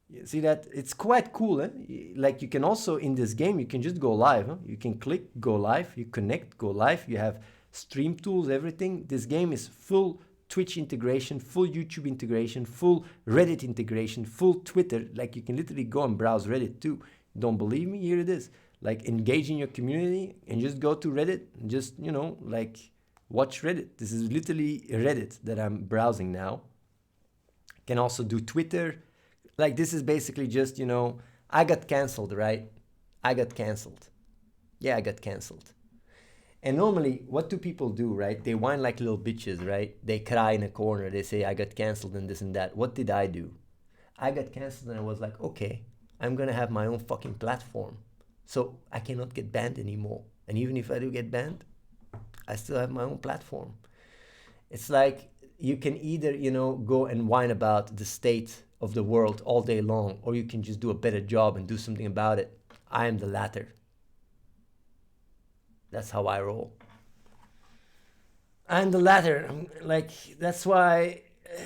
You see that? It's quite cool. Like you can also, in this game, you can just go live. You can click, go live. You connect, go live. You have stream tools, everything. This game is full Twitch integration, full YouTube integration, full Reddit integration, full Twitter. Like you can literally go and browse Reddit too. Don't believe me? Here it is. Like engage in your community and just go to Reddit and just, watch Reddit. This is literally Reddit that I'm browsing now. Can also do Twitter. Like this is basically just, I got canceled, right? I got canceled. Yeah, I got canceled. And normally, what do people do, right? They whine like little bitches, right? They cry in a corner. They say, I got canceled and this and that. What did I do? I got canceled and I was like, okay, I'm going to have my own fucking platform. So I cannot get banned anymore. And even if I do get banned, I still have my own platform. It's like you can either, go and whine about the state of the world all day long, or you can just do a better job and do something about it. I am the latter. That's how I roll. I'm the latter. That's why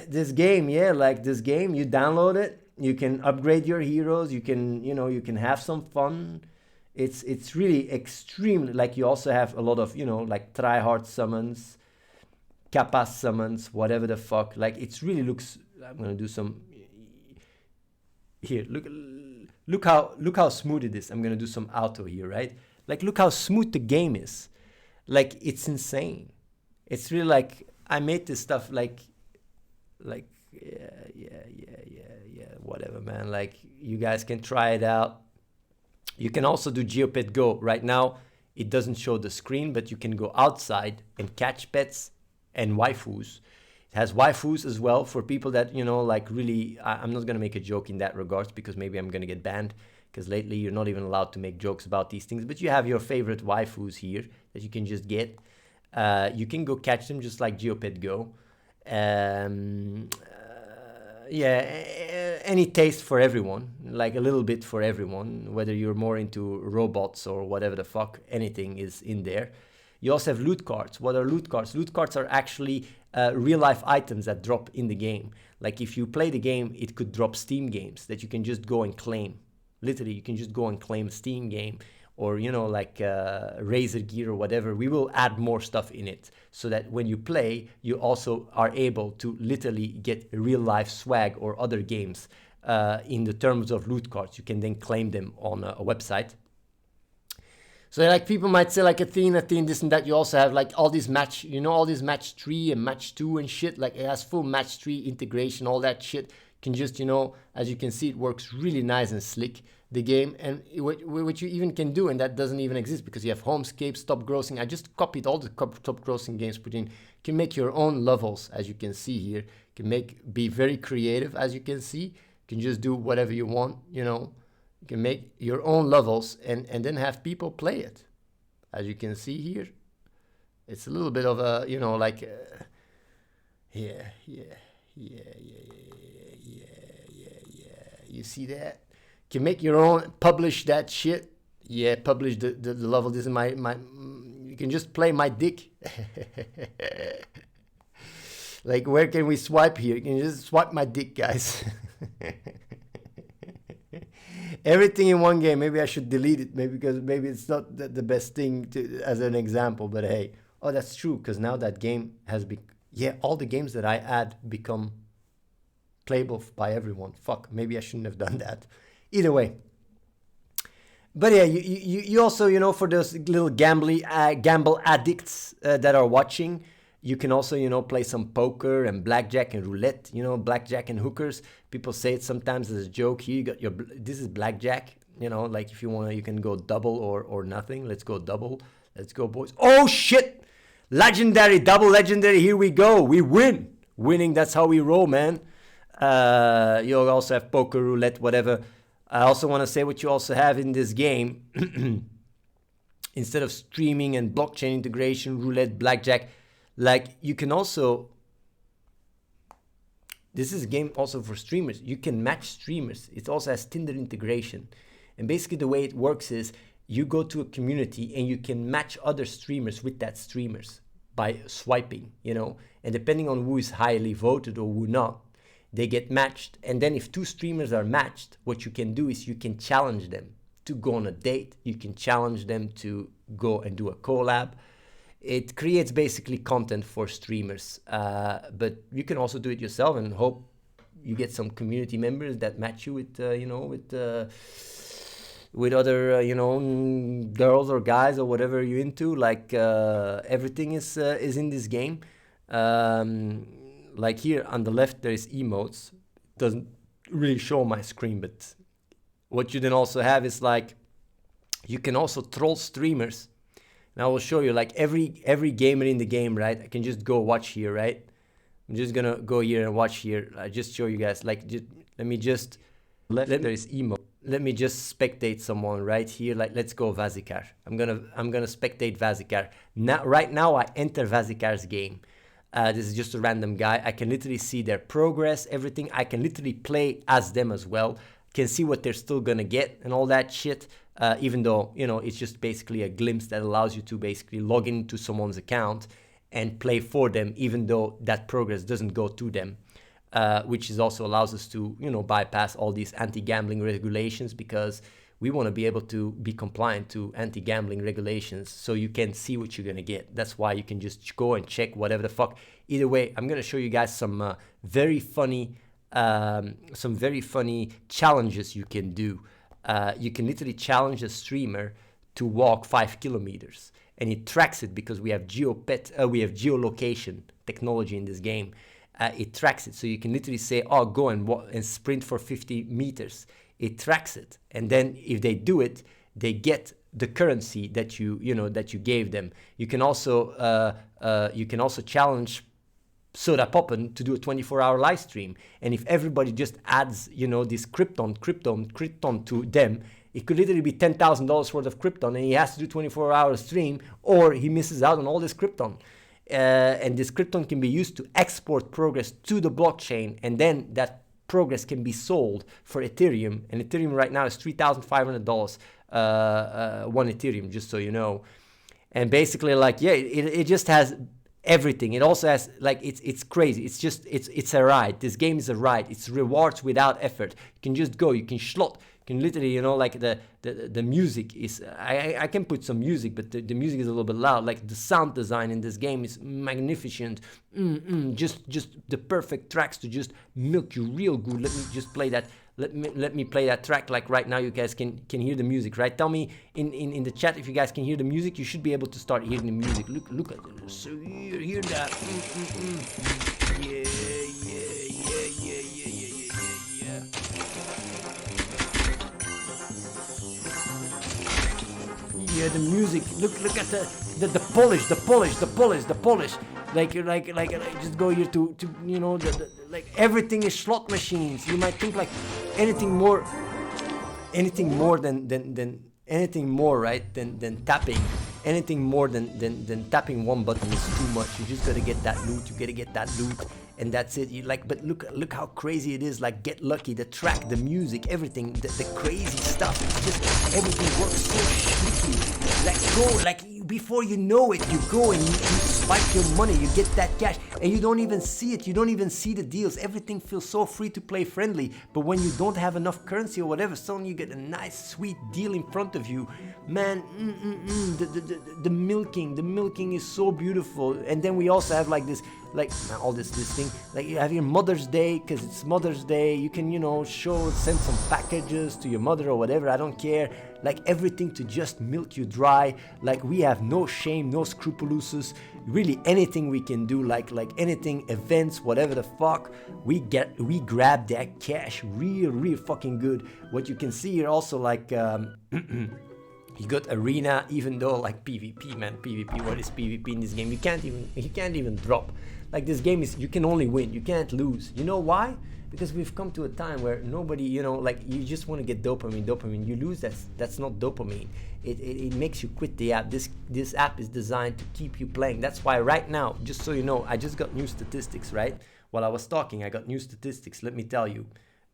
this game, you download it, you can upgrade your heroes, you can have some fun. It's really extremely, you also have a lot of, try-hard summons, kappa summons, whatever the fuck. It really looks, I'm going to do some, here, look how smooth it is. I'm going to do some auto here, right? Look how smooth the game is. It's insane. It's really I made this stuff yeah, whatever, man. You guys can try it out. You can also do Geopet Go. Right now, it doesn't show the screen, but you can go outside and catch pets and waifus. It has waifus as well for people that, really, I'm not going to make a joke in that regards because maybe I'm going to get banned. Because lately you're not even allowed to make jokes about these things. But you have your favorite waifus here that you can just get. You can go catch them just like Geopet Go. Any taste for everyone. A little bit for everyone. Whether you're more into robots or whatever the fuck, anything is in there. You also have loot cards. What are loot cards? Loot cards are actually real-life items that drop in the game. If you play the game, it could drop Steam games that you can just go and claim. Literally, you can just go and claim a Steam game or, Razer gear or whatever. We will add more stuff in it so that when you play, you also are able to literally get real-life swag or other games in the terms of loot cards. You can then claim them on a website. So, people might say, Athene, this and that. You also have, all these match, all these match 3 and match 2 and shit. It has full match 3 integration, all that shit. Can just, as you can see, it works really nice and slick, the game. And what you even can do, and that doesn't even exist because you have Homescape, Top Grossing. I just copied all the top grossing games put in. You can make your own levels, as you can see here. You can be very creative, as you can see. You can just do whatever you want, You can make your own levels and then have people play it. As you can see here, it's a little bit of a, You see that? You can make your own, publish that shit. Yeah, publish the level. This is my you can just play my dick. Where can we swipe here? You can just swipe my dick, guys. Everything in one game. Maybe I should delete it. Maybe because maybe it's not the best thing to as an example. But hey, oh, that's true. Because now that game has been, yeah, all the games that I add become playable by everyone. Fuck. Maybe I shouldn't have done that. Either way. But yeah, you also, you know, for those little gamble addicts that are watching, you can also, you know, play some poker and blackjack and roulette, you know, blackjack and hookers. People say it sometimes as a joke. Here you got your, this is blackjack, you know, like if you want to, you can go double or nothing. Let's go double. Let's go, boys. Oh, shit. Legendary, double legendary. Here we go. We win. Winning, that's how we roll, man. You'll also have poker, roulette, whatever. I also want to say what you also have in this game. Instead of streaming and blockchain integration, roulette, blackjack, like you can also, this is a game also for streamers. You can match streamers. It also has Tinder integration. And basically the way it works is you go to a community and you can match other streamers with that streamers by swiping, you know, and depending on who is highly voted or who not, they get matched. And then if two streamers are matched, what you can do is you can challenge them to go on a date. You can challenge them to go and do a collab. It creates basically content for streamers. But you can also do it yourself and hope you get some community members that match you with, you know, with other, you know, girls or guys or whatever you're into. Like everything is in this game. Like here on the left, there is emotes. Doesn't really show my screen, but what you then also have is like, you can also troll streamers. And I will show you like every gamer in the game, right? I can just go watch here, right? I'm just gonna go here and watch here. I just show you guys, like, let me just, there is emote. Let me just spectate someone right here. Like, let's go Vazikar. I'm gonna spectate Vazikar. Now, right now I enter Vazikar's game. This is just a random guy. I can literally see their progress, everything. I can literally play as them as well. Can see what they're still gonna get and all that shit. Even though, you know, it's just basically a glimpse that allows you to basically log into someone's account and play for them, even though that progress doesn't go to them. Which is also allows us to, you know, bypass all these anti-gambling regulations, because we want to be able to be compliant to anti-gambling regulations, so you can see what you're gonna get. That's why you can just go and check whatever the fuck. Either way, I'm gonna show you guys some very funny challenges you can do. You can literally challenge a streamer to walk 5 kilometers, and it tracks it because we have geolocation technology in this game. It tracks it, so you can literally say, "Oh, go and sprint for 50 meters." It tracks it, and then if they do it, they get the currency that you gave them. You can also challenge Soda Poppin to do a 24-hour live stream, and if everybody just adds, you know, this Krypton to them, it could literally be $10,000 worth of Krypton, and he has to do 24-hour stream, or he misses out on all this Krypton. And this Krypton can be used to export progress to the blockchain, and then that progress can be sold for Ethereum, and Ethereum right now is $3,500 one Ethereum, just so you know. And basically, like, yeah, it just has everything. It also has, like, it's crazy. It's just it's a ride. This game is a ride. It's rewards without effort. You can just go. You can slot. You can literally, you know, like the music is, I can put some music, but the music is a little bit loud. Like, the sound design in this game is magnificent. Just the perfect tracks to just milk you real good. Let me just play that. Let me play that track. Like right now, you guys can hear the music, right? Tell me in the chat if you guys can hear the music. You should be able to start hearing the music. Look at it. So you hear that? Yeah. Yeah, the music. Look at the polish. Like just go here to you know, like everything is slot machines. You might think like anything more right than tapping. Anything more than tapping one button is too much. You just gotta get that loot. You gotta get that loot, and that's it. You like, but look how crazy it is. Like, get lucky. The track, the music, everything, the crazy stuff. It's just everything works so slickly. Like, go, like, before you know it, you go and you spike your money, you get that cash, and you don't even see it, you don't even see the deals. Everything feels so free to play friendly, but when you don't have enough currency or whatever, suddenly you get a nice sweet deal in front of you. Man, the milking is so beautiful. And then we also have like this, like all this thing, like you have your Mother's Day, because it's Mother's Day, you can, you know, send some packages to your mother or whatever, I don't care, like everything to just milk you dry. Like we have no shame, no scrupulousness, really anything we can do, like anything, events, whatever the fuck, we grab that cash real fucking good. What you can see here also, like you got arena, even though like PvP, man, PvP, what is PvP in this game? You can't even drop. Like this game is, you can only win, you can't lose. You know why? Because we've come to a time where nobody, you know, like you just want to get dopamine. You lose, that's not dopamine. It makes you quit the app. This app is designed to keep you playing. That's why right now, just so you know, I just got new statistics, right? While I was talking, I got new statistics. Let me tell you.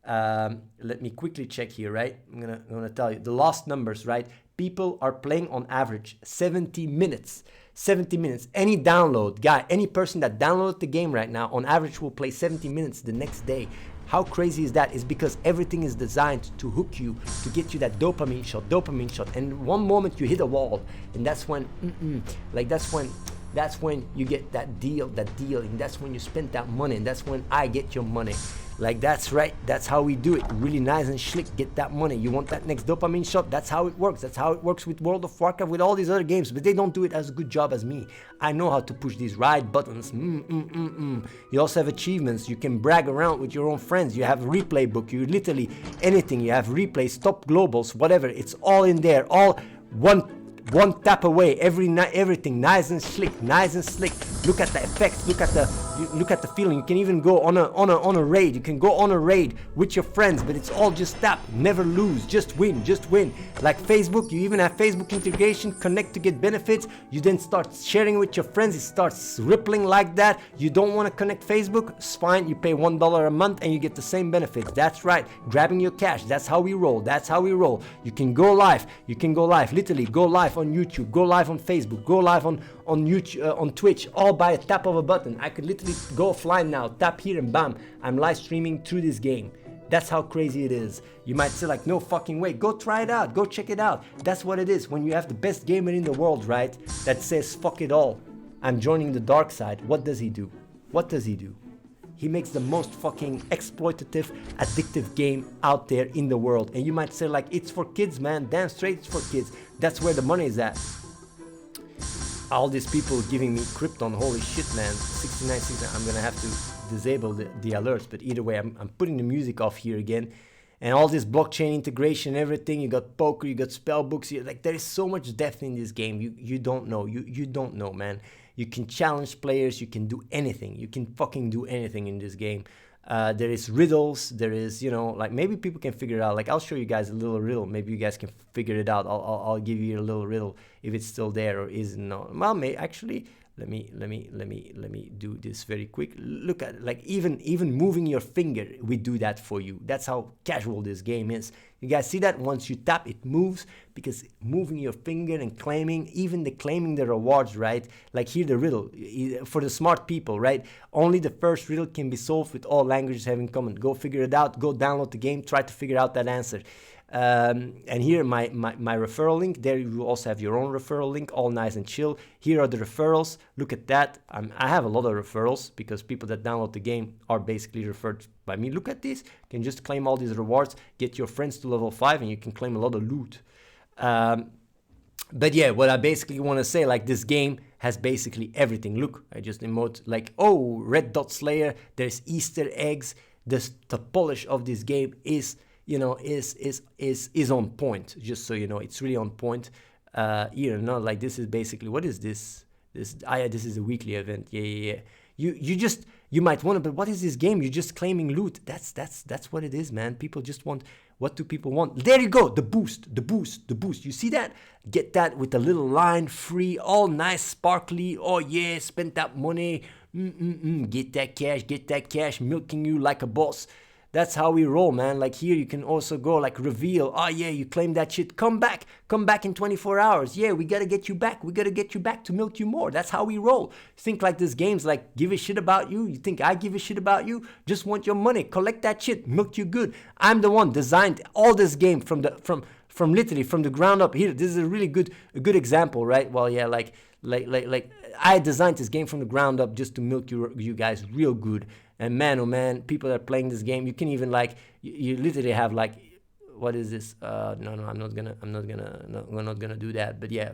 Let me quickly check here, right? I'm gonna tell you the last numbers, right? People are playing on average 70 minutes. 70 minutes. Any download guy, any person that downloaded the game right now, on average will play 70 minutes the next day. How crazy is that? It's because everything is designed to hook you, to get you that dopamine shot. And one moment you hit a wall, and that's when, that's when you get that deal, and that's when you spend that money, and that's when I get your money. Like, that's right, that's how we do it. Really nice and slick, get that money. You want that next dopamine shot? That's how it works. That's how it works with World of Warcraft, with all these other games, but they don't do it as a good job as me. I know how to push these right buttons. You also have achievements. You can brag around with your own friends. You have a replay book. You literally, anything. You have replays, top globals, whatever. It's all in there, all one tap away, everything nice and slick. Look at the effects, look at the feeling. You can even go on a raid. You can go on a raid with your friends, but it's all just tap, never lose, just win. Like Facebook, you even have Facebook integration, connect to get benefits. You then start sharing with your friends, it starts rippling like that. You don't want to connect Facebook, it's fine, you pay $1 a month and you get the same benefits. That's right, grabbing your cash. That's how we roll. You can go live, literally go live on YouTube, go live on Facebook, go live on YouTube, on Twitch, all by a tap of a button. I could literally go offline now, tap here and bam, I'm live streaming through this game. That's how crazy it is. You might say like, no fucking way, go try it out, go check it out. That's what it is when you have the best gamer in the world, right? That says fuck it all, I'm joining the dark side. What does he do? He makes the most fucking exploitative, addictive game out there in the world. And you might say like, it's for kids, man. Damn straight it's for kids. That's where the money is at. All these people giving me Krypton, holy shit, man. 69, I'm gonna have to disable the alerts, but either way, I'm putting the music off here again. And all this blockchain integration, everything, you got poker, you got spell books, like there is so much depth in this game. You don't know, you don't know, man. You can challenge players, you can do anything. You can fucking do anything in this game. There is riddles, there is, you know, like maybe people can figure it out. Like I'll show you guys a little riddle. Maybe you guys can figure it out. I'll give you a little riddle if it's still there or is not. Well, actually, let me do this very quick. Look at it. Like even moving your finger, we do that for you. That's how casual this game is. You guys see that? Once you tap, it moves, because moving your finger and claiming the rewards, right? Like here the riddle, for the smart people, right? Only the first riddle can be solved with all languages having common. Go figure it out, go download the game, try to figure out that answer. And here my referral link. There you will also have your own referral link, all nice and chill. Here are the referrals. Look at that. I have a lot of referrals because people that download the game are basically referred by me. Look at this. You can just claim all these rewards, get your friends to level 5, and you can claim a lot of loot. But yeah, what I basically want to say, like, this game has basically everything. Look, I just emote like, oh, Red Dot Slayer. There's Easter eggs. The polish of this game is, you know, is on point. Just so you know, it's really on point. You know, like this is basically, what is this? This is a weekly event. Yeah. You might wonder, but what is this game? You're just claiming loot. That's what it is, man. People just want, what do people want? There you go, the boost. You see that? Get that with a little line, free, all nice, sparkly. Oh yeah, spend that money. Get that cash, milking you like a boss. That's how we roll, man. Like here you can also go like reveal, oh yeah, you claim that shit, come back in 24 hours. Yeah, we gotta get you back to milk you more. That's how we roll. Think like this game's like give a shit about you. You think I give a shit about you? Just want your money, collect that shit, milk you good. I'm the one designed all this game from literally from the ground up. Here, this is a really good example, right? Well, yeah, like I designed this game from the ground up just to milk you guys real good. And man, oh man, people that are playing this game, you can even like, you literally have like, what is this? No, we're not gonna do that. But yeah,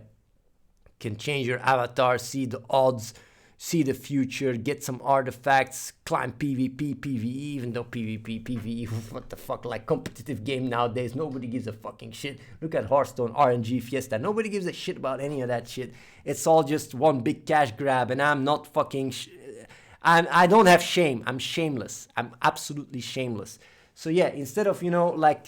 can change your avatar, see the odds, see the future, get some artifacts, climb PvP, PvE, even though PvP, PvE, what the fuck, like competitive game nowadays, nobody gives a fucking shit. Look at Hearthstone, RNG, Fiesta, nobody gives a shit about any of that shit. It's all just one big cash grab, and I'm not fucking, I don't have shame, I'm shameless, I'm absolutely shameless. So yeah, instead of, you know, like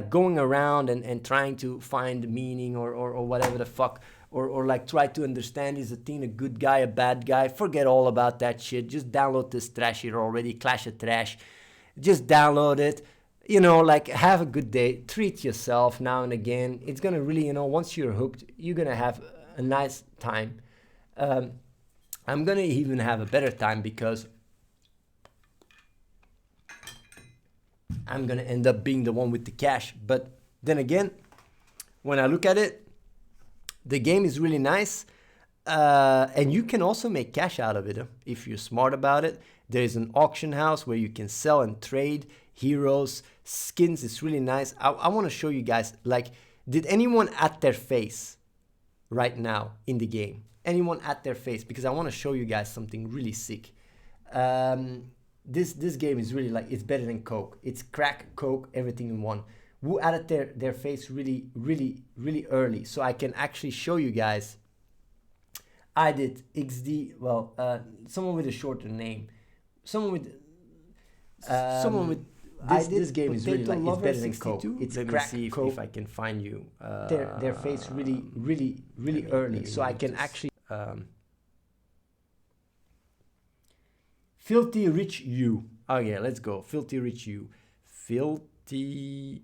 going around and trying to find meaning or whatever the fuck, or like try to understand, is Athene a good guy, a bad guy? Forget all about that shit. Just download this trash here already, Clash of Trash. Just download it. You know, like have a good day. Treat yourself now and again. It's gonna really, you know, once you're hooked, you're gonna have a nice time. I'm gonna even have a better time because I'm gonna end up being the one with the cash. But then again, when I look at it, the game is really nice, and you can also make cash out of it if you're smart about it. There is an auction house where you can sell and trade heroes, skins. It's really nice. I want to show you guys, like, did anyone at their face right now in the game? Anyone at their face? Because I want to show you guys something really sick. This game is really like, it's better than Coke. It's crack, Coke, everything in one. Who added their face really early, so I can actually show you guys. I did XD, well, someone with a shorter name, someone with this game is really like, it's better than Coke. It's Let crack, me see Coke. if I can find you. Their face really early, so I can actually. Filthy Rich You. Oh yeah, let's go. Filthy Rich You. Filthy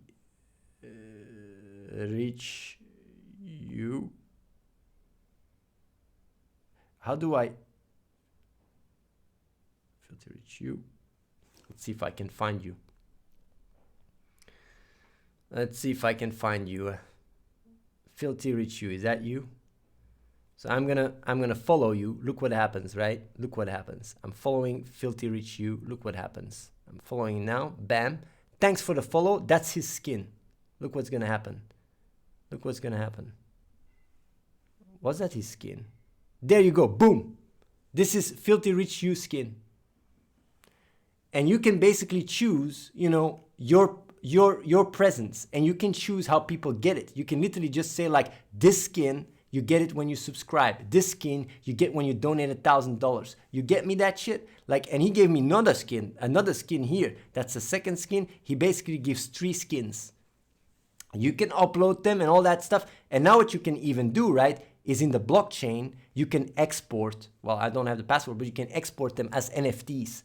Rich You. How do I? Filthy Rich You. Let's see if I can find you. Let's see if I can find you. Filthy Rich You. Is that you? So I'm gonna follow you. Look what happens, right? Look what happens. I'm following Filthy Rich You. Look what happens. I'm following now. Bam. Thanks for the follow. That's his skin. Look what's gonna happen. Look what's gonna happen. Was that his skin? There you go. Boom. This is Filthy Rich You skin. And you can basically choose, you know, your presence, and you can choose how people get it. You can literally just say like, this skin, you get it when you subscribe. This skin, you get when you donate $1,000. You get me that shit? Like, and he gave me another skin here. That's the second skin. He basically gives 3 skins. You can upload them and all that stuff. And now what you can even do, right, is in the blockchain, you can export, well, I don't have the password, but you can export them as NFTs.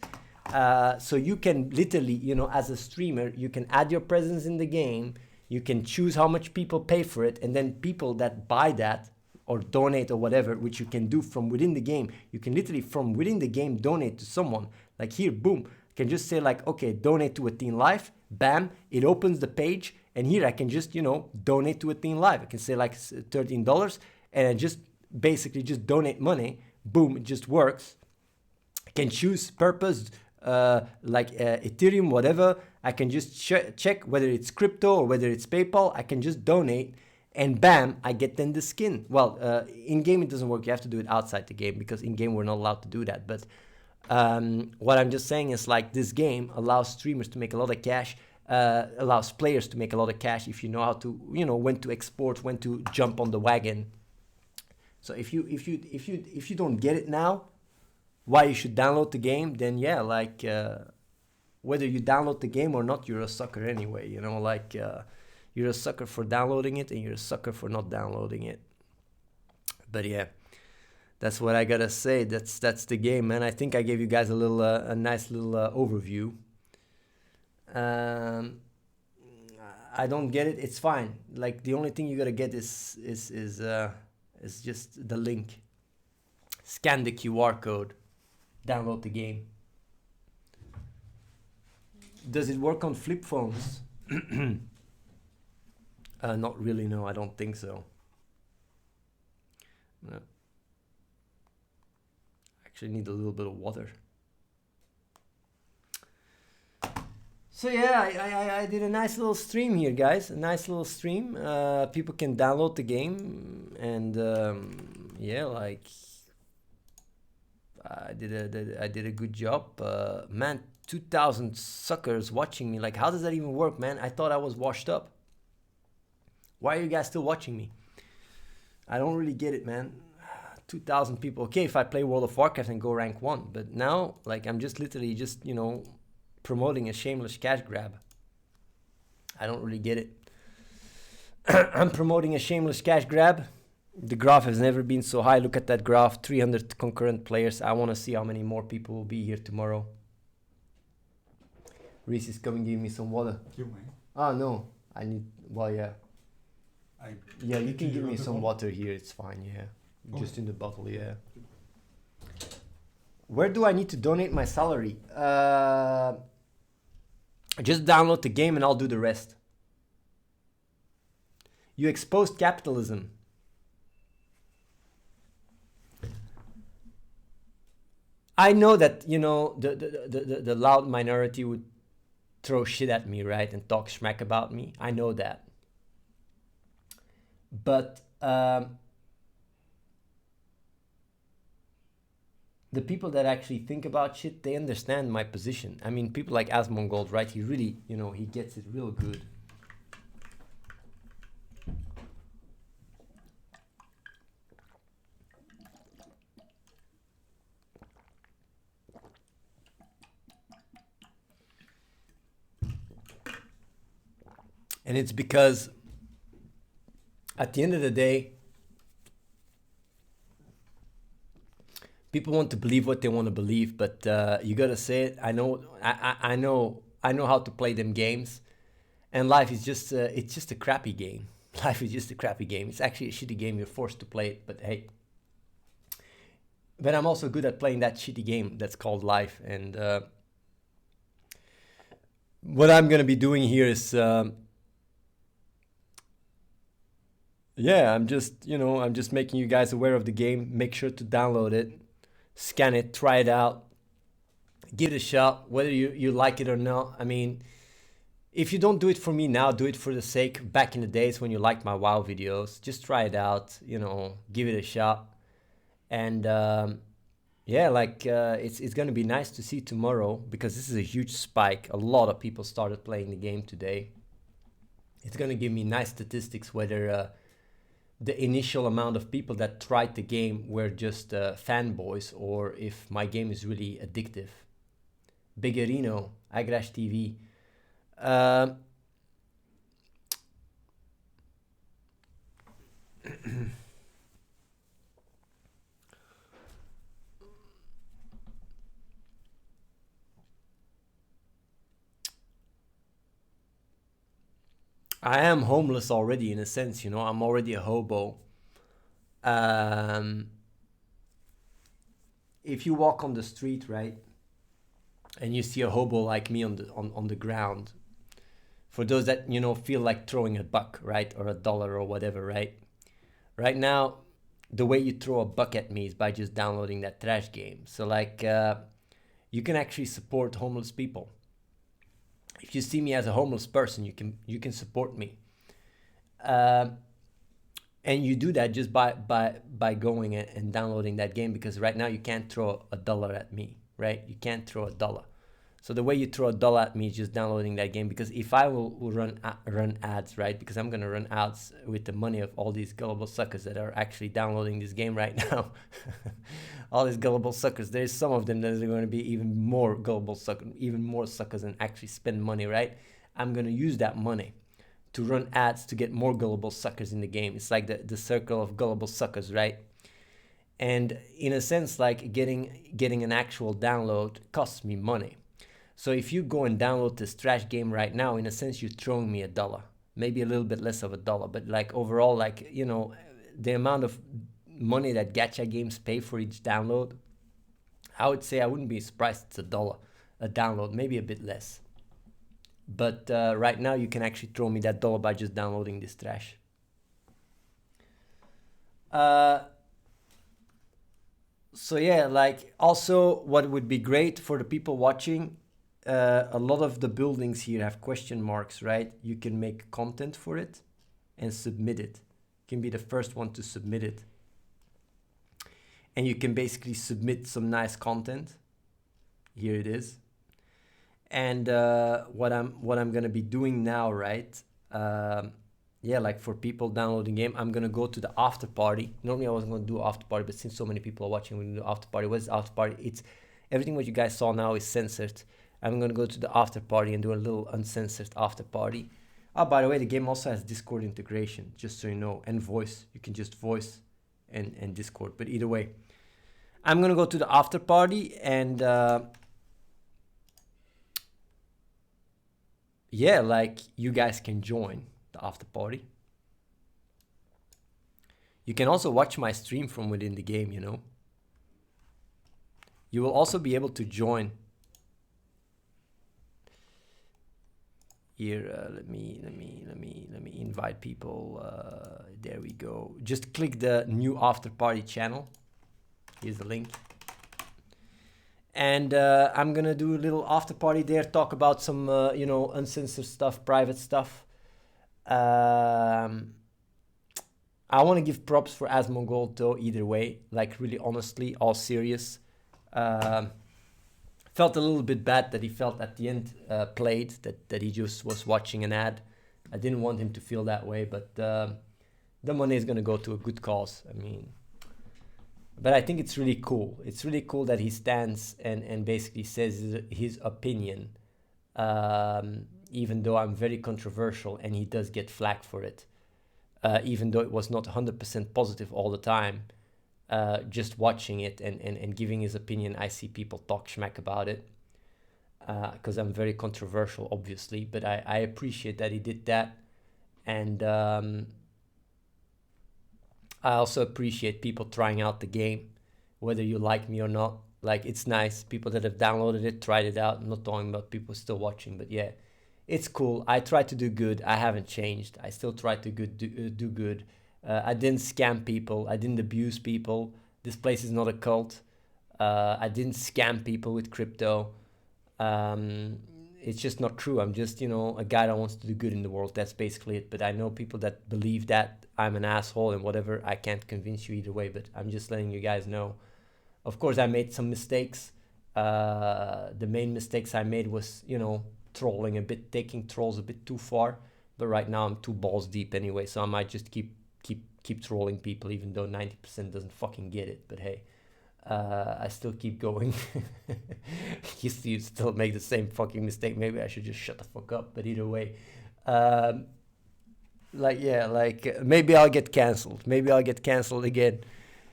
So you can literally, you know, as a streamer, you can add your presence in the game. You can choose how much people pay for it. And then people that buy that or donate or whatever, which you can do from within the game, you can literally from within the game donate to someone. Like here, boom, I can just say like, okay, donate to Athene Life. Bam, it opens the page. And here I can just, you know, donate to Athene Live. I can say like $13 and I just basically just donate money. Boom, it just works. I can choose purpose, like Ethereum, whatever. I can just check whether it's crypto or whether it's PayPal. I can just donate and bam, I get then the skin. Well, in-game it doesn't work. You have to do it outside the game because in-game we're not allowed to do that. But what I'm just saying is like this game allows streamers to make a lot of cash. Allows players to make a lot of cash if you know how to, you know, when to export, when to jump on the wagon. So if you don't get it now, why you should download the game, then yeah, like whether you download the game or not, you're a sucker anyway. You know, like you're a sucker for downloading it and you're a sucker for not downloading it. But yeah, that's what I gotta say. That's the game, man. I think I gave you guys a nice little overview. I don't get it. It's fine. Like the only thing you gotta get is just the link. Scan the QR code. Download the game. Does it work on flip phones? Not really. No, I don't think so. No. Actually, need a little bit of water. So yeah, I did a nice little stream here, guys. A nice little stream. People can download the game, and yeah, like I did a good job. Man, 2,000 suckers watching me. Like, how does that even work, man? I thought I was washed up. Why are you guys still watching me? I don't really get it, man. 2,000 people. Okay, if I play World of Warcraft and go rank 1, but now, like, I'm just literally just, you know, promoting a shameless cash grab. I don't really get it. I'm promoting a shameless cash grab. The graph has never been so high. Look at that graph, 300 concurrent players. I want to see how many more people will be here tomorrow. Reese is coming, give me some water. Ah, no. I need, well, yeah. Yeah, you can give me some water here. It's fine, yeah. Just in the bottle, yeah. Where do I need to donate my salary? Just download the game and I'll do the rest. You exposed capitalism. I know that, you know, the loud minority would throw shit at me, right? And talk smack about me. I know that. But the people that actually think about shit, they understand my position. I mean, people like Asmongolds, right? He really, you know, he gets it real good. And it's because at the end of the day, people want to believe what they want to believe, but you gotta say it. I know how to play them games, and life is just it's just a crappy game. Life is just a crappy game. It's actually a shitty game. You're forced to play it, but hey. But I'm also good at playing that shitty game that's called life, and what I'm gonna be doing here is. Yeah, I'm just making you guys aware of the game. Make sure to download it, scan it, try it out, give it a shot, whether you like it or not. I mean, if you don't do it for me now, do it for the sake back in the days when you liked my WoW videos. Just try it out, you know, give it a shot. And yeah, like it's going to be nice to see tomorrow because this is a huge spike. A lot of people started playing the game today. It's going to give me nice statistics whether the initial amount of people that tried the game were just fanboys or if my game is really addictive. Biggerino, Agrash TV. I am homeless already in a sense, you know, I'm already a hobo. If you walk on the street, right, and you see a hobo like me on the ground, for those that, you know, feel like throwing a buck, right, or $1 or whatever, right? Right now, the way you throw a buck at me is by just downloading that trash game. So like, you can actually support homeless people. If you see me as a homeless person, you can support me, and you do that just by going and downloading that game, because right now you can't throw $1 at me, right? You can't throw $1. So the way you throw $1 at me is just downloading that game, because if I will run ads, right? Because I'm gonna run ads with the money of all these gullible suckers that are actually downloading this game right now. All these gullible suckers. There's some of them that are going to be even more gullible suckers, even more suckers, and actually spend money, right? I'm gonna use that money to run ads to get more gullible suckers in the game. It's like the circle of gullible suckers, right? And in a sense, like getting an actual download costs me money. So if you go and download this trash game right now, in a sense, you're throwing me $1, maybe a little bit less of $1, but like overall, like, you know, the amount of money that gacha games pay for each download, I would say I wouldn't be surprised it's $1 a download, maybe a bit less. But right now you can actually throw me that $1 by just downloading this trash. So yeah, like also what would be great for the people watching, a lot of the buildings here have question marks, right? You can make content for it and submit it. You can be the first one to submit it. And you can basically submit some nice content. Here it is. And what I'm gonna be doing now, right? Yeah, like for people downloading game, I'm gonna go to the after party. Normally I wasn't gonna do after party, but since so many people are watching, we're gonna do after party. What is after party? It's everything what you guys saw now is censored. I'm gonna go to the after party and do a little uncensored after party. Oh, by the way, the game also has Discord integration, just so you know, and voice. You can just voice and Discord. But either way, I'm gonna go to the after party and yeah, like you guys can join the after party. You can also watch my stream from within the game, you know. You will also be able to join. Here, let me invite people. There we go. Just click the new after party channel. Here's the link. And I'm gonna do a little after party there, talk about some, you know, uncensored stuff, private stuff. I want to give props for Asmongold though, either way, like really honestly, all serious. Felt a little bit bad that he felt at the end played, that he just was watching an ad. I didn't want him to feel that way, but the money is gonna go to a good cause. I mean, but I think it's really cool. It's really cool that he stands and basically says his opinion, even though I'm very controversial and he does get flack for it. Even though it was not 100% positive all the time, just watching it and giving his opinion, I see people talk schmack about it. Because I'm very controversial, obviously, but I appreciate that he did that. And I also appreciate people trying out the game, whether you like me or not. Like, it's nice. People that have downloaded it, tried it out. I'm not talking about people still watching, but yeah, it's cool. I try to do good. I haven't changed. I still try to do good. I didn't scam people. I didn't abuse people. This place is not a cult. I didn't scam people with crypto. It's just not true. I'm just, you know, a guy that wants to do good in the world. That's basically it. But I know people that believe that I'm an asshole and whatever. I can't convince you either way, but I'm just letting you guys know. Of course, I made some mistakes. The main mistakes I made was, you know, trolling a bit, taking trolls a bit too far. But right now I'm too balls deep anyway, so I might just keep trolling people, even though 90% doesn't fucking get it. But hey, I still keep going. You still make the same fucking mistake. Maybe I should just shut the fuck up. But either way, maybe I'll get cancelled. Maybe I'll get cancelled again.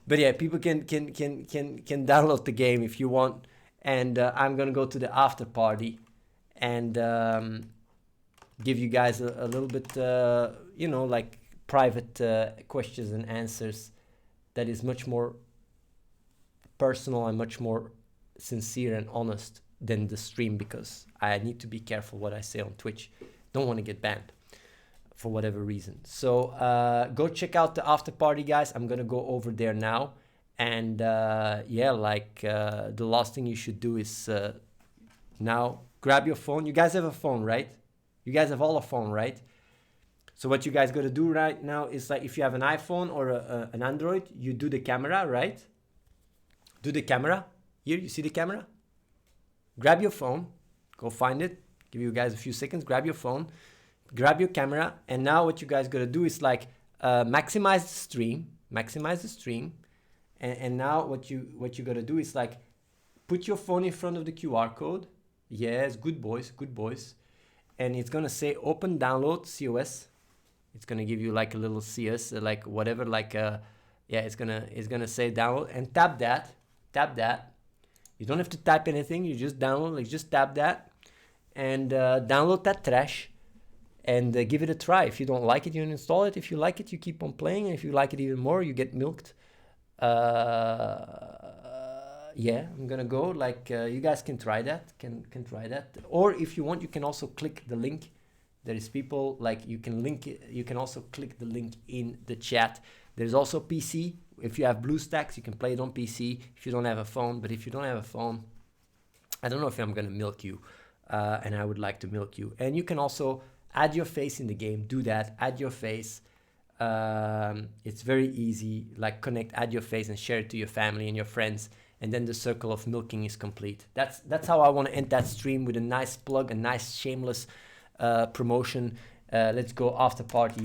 But yeah, people can download the game if you want. And I'm gonna go to the after party and give you guys a little bit, you know, like private questions and answers that is much more personal and much more sincere and honest than the stream, because I need to be careful what I say on Twitch. Don't want to get banned for whatever reason. So go check out the after party, guys. I'm gonna go over there now. And yeah, like the last thing you should do is now grab your phone. You guys have a phone, right? You guys have all a phone, right? So what you guys got to do right now is, like, if you have an iPhone or an Android, you do the camera, right? Do the camera. Here, you see the camera? Grab your phone. Go find it. Give you guys a few seconds. Grab your phone. Grab your camera. And now what you guys got to do is, like, maximize the stream. Maximize the stream. And now what you got to do is, like, put your phone in front of the QR code. Yes, good boys, good boys. And it's going to say open download COS. It's going to give you like a little CS, like whatever, like yeah, it's going to say download, and tap that. You don't have to type anything. You just download, like just tap that. and download that trash and give it a try. If you don't like it, you uninstall it. If you like it, you keep on playing. And if you like it even more, you get milked. Yeah, I'm gonna go. Like you guys can try that. Can try that. Or if you want, you can also click the link. There is people like you can link it. You can also click the link in the chat. There's also PC. If you have BlueStacks, you can play it on PC. If you don't have a phone, but if you don't have a phone, I don't know if I'm gonna milk you, and I would like to milk you. And you can also add your face in the game. Do that. Add your face. It's very easy. Like connect, add your face, and share it to your family and your friends. And then the circle of milking is complete. That's how I want to end that stream, with a nice plug, a nice shameless promotion. Let's go after party.